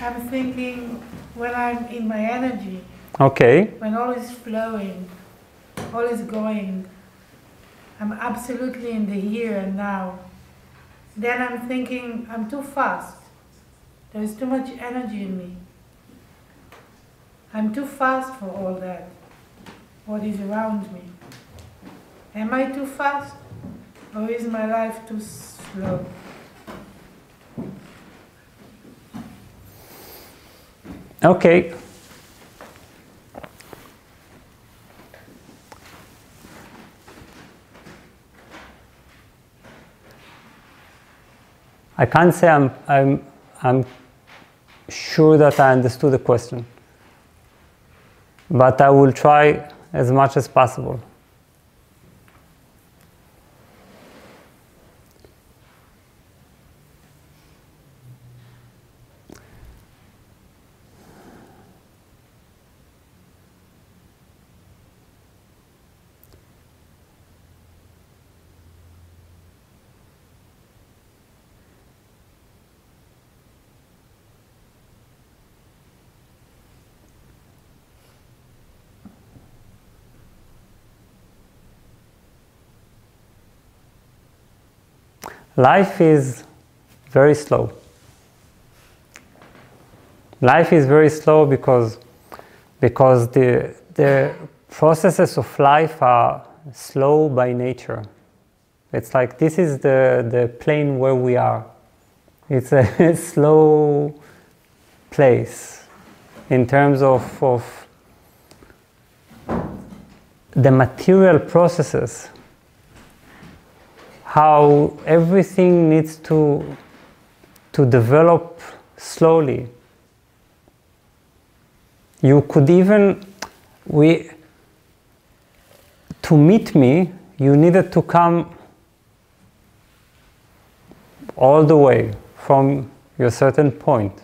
I'm thinking when I'm in my energy, Okay. when all is flowing, all is going, I'm absolutely in the here and now. Then I'm thinking I'm too fast. There is too much energy in me. I'm too fast for all that, what is around me. Am I too fast, or is my life too slow? Okay. I can't say I'm sure that I understood the question, but I will try as much as possible. Life is very slow. Life is very slow because the processes of life are slow by nature. It's like this is the plane where we are. It's a slow place in terms of the material processes. How everything needs to develop slowly. You could even, to meet me, you needed to come all the way from your certain point.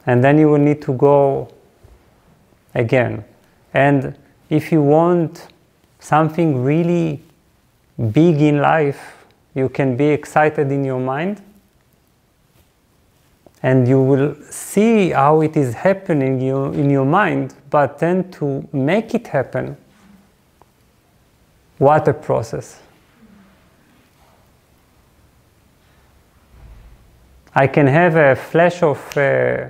And then you will need to go again. And if you want something really big in life, you can be excited in your mind, and you will see how it is happening in your mind, but then to make it happen, what a process. I can have a flash of a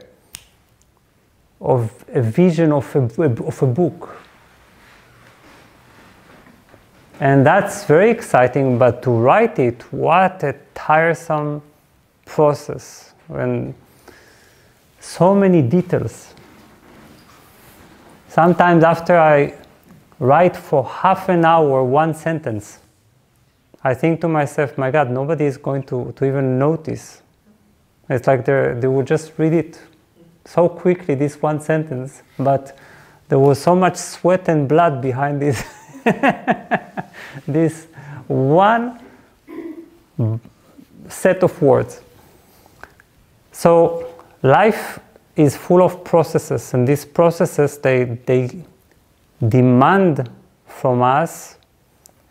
vision of a book. And that's very exciting, but to write it, what a tiresome process. And so many details. Sometimes after I write for half an hour one sentence, I think to myself, my God, nobody is going to even notice. It's like they will just read it so quickly, this one sentence, but there was so much sweat and blood behind this, this one set of words. So life is full of processes, and these processes, they demand from us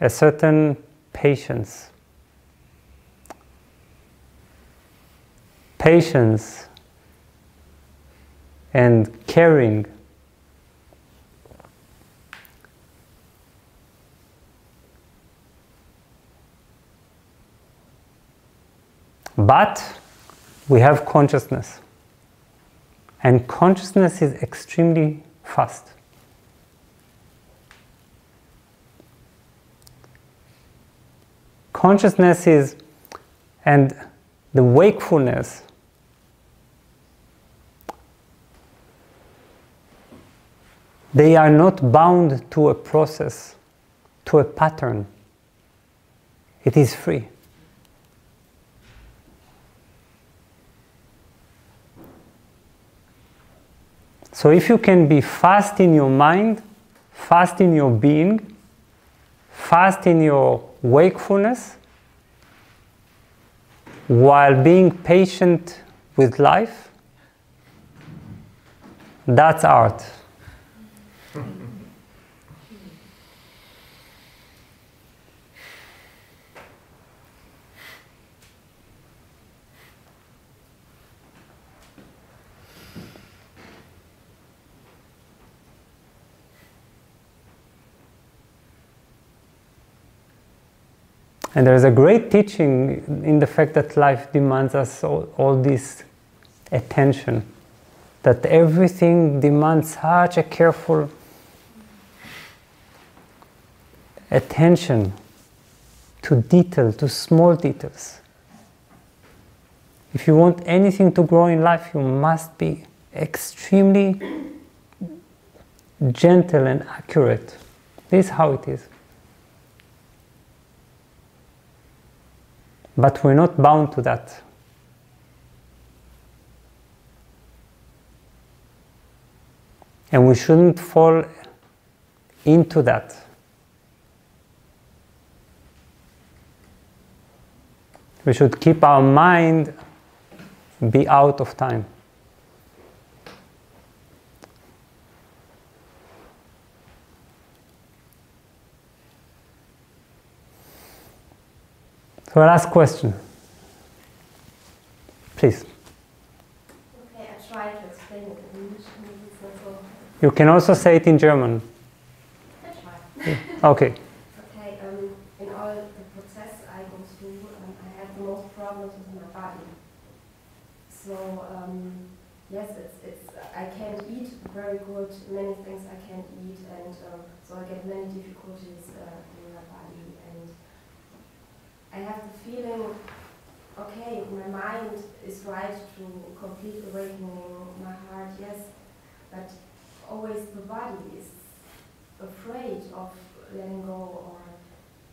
a certain patience. Patience and caring. But we have consciousness. And consciousness is extremely fast. Consciousness is, and the wakefulness, they are not bound to a process, to a pattern. It is free. So if you can be fast in your mind, fast in your being, fast in your wakefulness, while being patient with life, that's art. And there's a great teaching in the fact that life demands us all this attention, that everything demands such a careful attention to detail, to small details. If you want anything to grow in life, you must be extremely gentle and accurate. This is how it is. But we're not bound to that. And we shouldn't fall into that. We should keep our mind be out of time. So last question. Please. Okay, I try to explain it in English. Maybe it's not so. You can also say it in German. I try. Okay. Okay, in all the process I go through, I have the most problems with my body. So, yes, it's I can't eat very good, many things I can't eat, and so I get many difficulties in my body. And I have the feeling, okay, my mind is right to complete awakening, my heart, yes, but always the body is afraid of letting go, or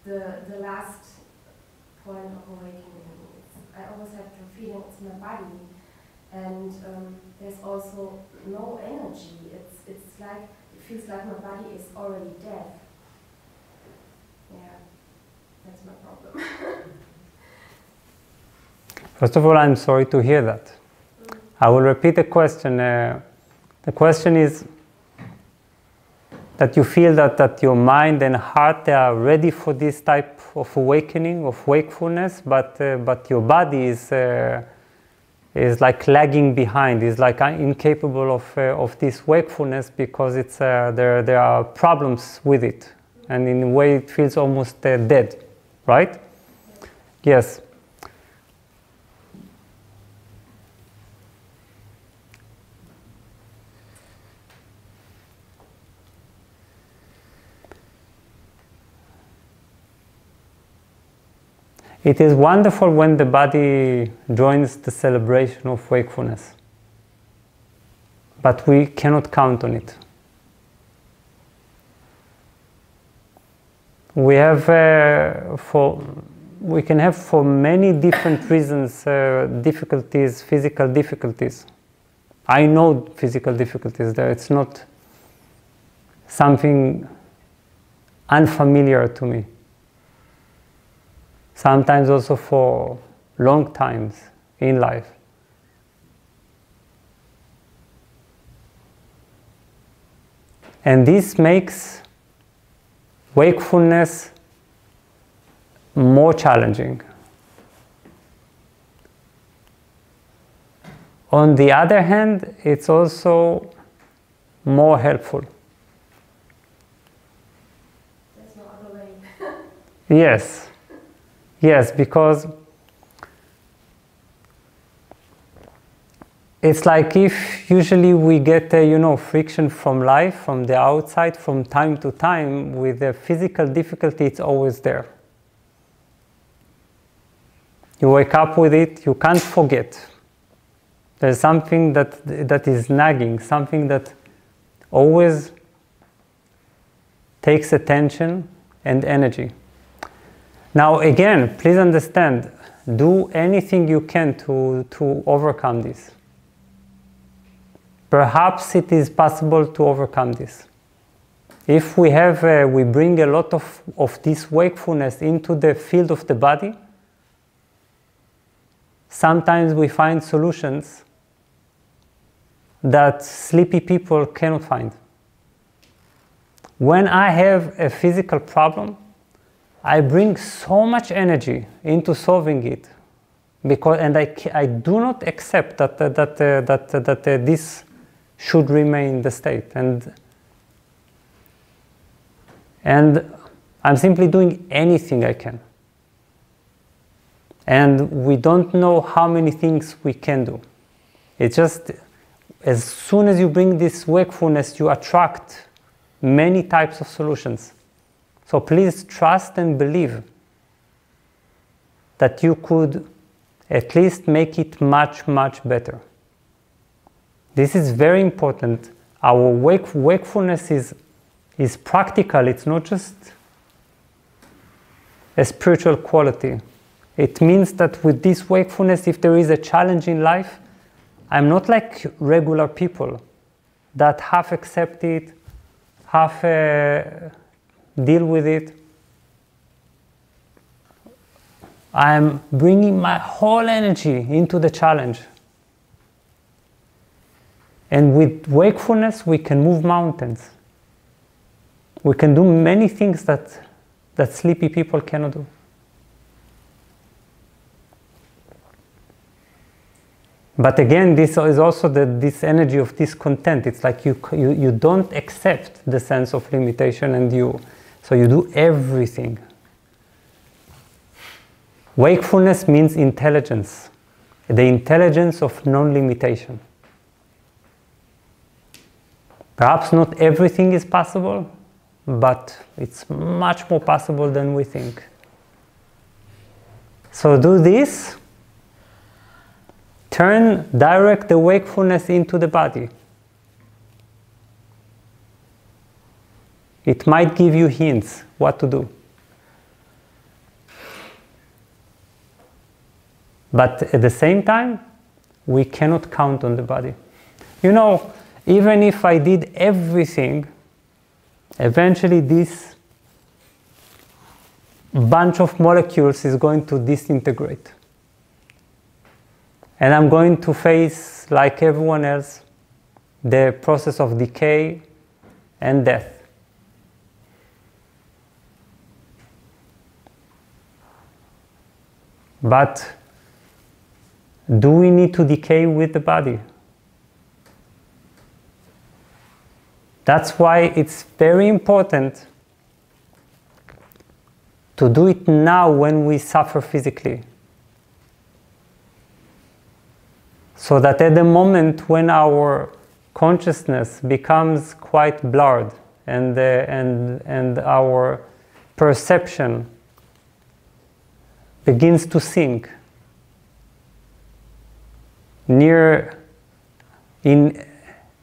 the last point of awakening. I always have the feeling it's my body, and there's also no energy. It's like, it feels like my body is already dead. Yeah. That's my problem. First of all, I'm sorry to hear that. I will repeat the question. The question is, that you feel that your mind and heart, they are ready for this type of awakening, of wakefulness, but your body is like lagging behind, is like incapable of this wakefulness because it's there are problems with it, and in a way it feels almost dead, right? Yes. It is wonderful when the body joins the celebration of wakefulness, but we cannot count on it. We have we can have for many different reasons difficulties, physical difficulties. I know physical difficulties there. It's not something unfamiliar to me. Sometimes also for long times in life. And this makes wakefulness more challenging. On the other hand, it's also more helpful. There's no other way. Yes. Yes, because it's like if usually we get friction from life, from the outside, from time to time, with the physical difficulty, it's always there. You wake up with it, you can't forget. There's something that is nagging, something that always takes attention and energy. Now again, please understand, do anything you can to overcome this. Perhaps it is possible to overcome this. If we bring a lot of this wakefulness into the field of the body, sometimes we find solutions that sleepy people cannot find. When I have a physical problem, I bring so much energy into solving it, and I do not accept that this should remain the state, and I'm simply doing anything I can. And we don't know how many things we can do. It's just, as soon as you bring this wakefulness, you attract many types of solutions. So please trust and believe that you could at least make it much, much better. This is very important. Our wakefulness is practical. It's not just a spiritual quality. It means that with this wakefulness, if there is a challenge in life, I'm not like regular people that half accept it, half deal with it. I'm bringing my whole energy into the challenge. And with wakefulness, we can move mountains. We can do many things that sleepy people cannot do. But again, this is also this energy of discontent. It's like you don't accept the sense of limitation, and so you do everything. Wakefulness means intelligence, the intelligence of non-limitation. Perhaps not everything is possible, but it's much more possible than we think. So do this. Direct the wakefulness into the body. It might give you hints what to do. But at the same time, we cannot count on the body. Even if I did everything, eventually this bunch of molecules is going to disintegrate. And I'm going to face, like everyone else, the process of decay and death. But do we need to decay with the body? That's why it's very important to do it now when we suffer physically. So that at the moment when our consciousness becomes quite blurred and our perception begins to sink near in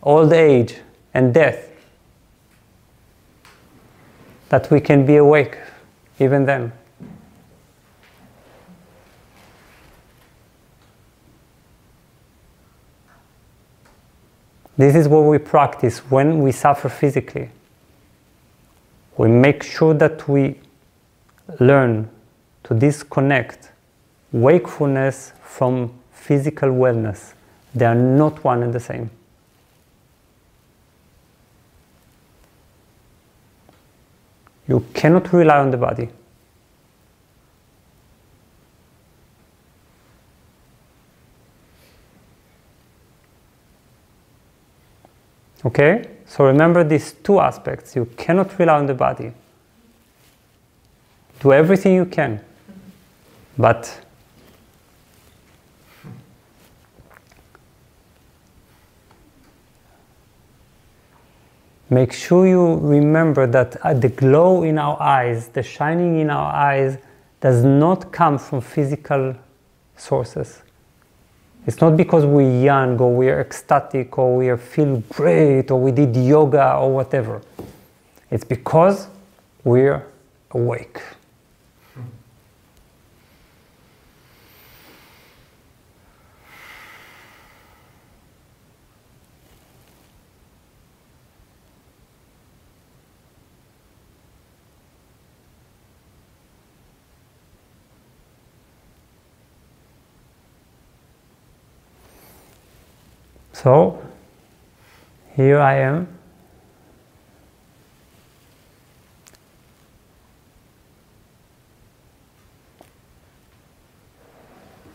old age and death, that we can be awake even then. This is what we practice when we suffer physically. We make sure that we learn to disconnect wakefulness from physical wellness. They are not one and the same. You cannot rely on the body. Okay? So remember these two aspects. You cannot rely on the body. Do everything you can. But make sure you remember that the glow in our eyes, the shining in our eyes, does not come from physical sources. It's not because we're young or we're ecstatic or we feel great or we did yoga or whatever. It's because we're awake. So, here I am.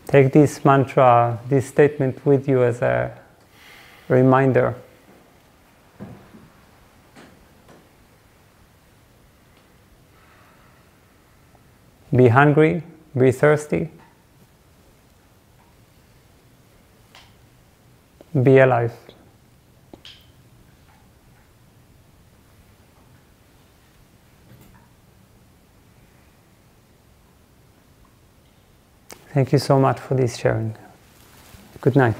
Take this mantra, this statement with you as a reminder. Be hungry, be thirsty. Be alive. Thank you so much for this sharing. Good night.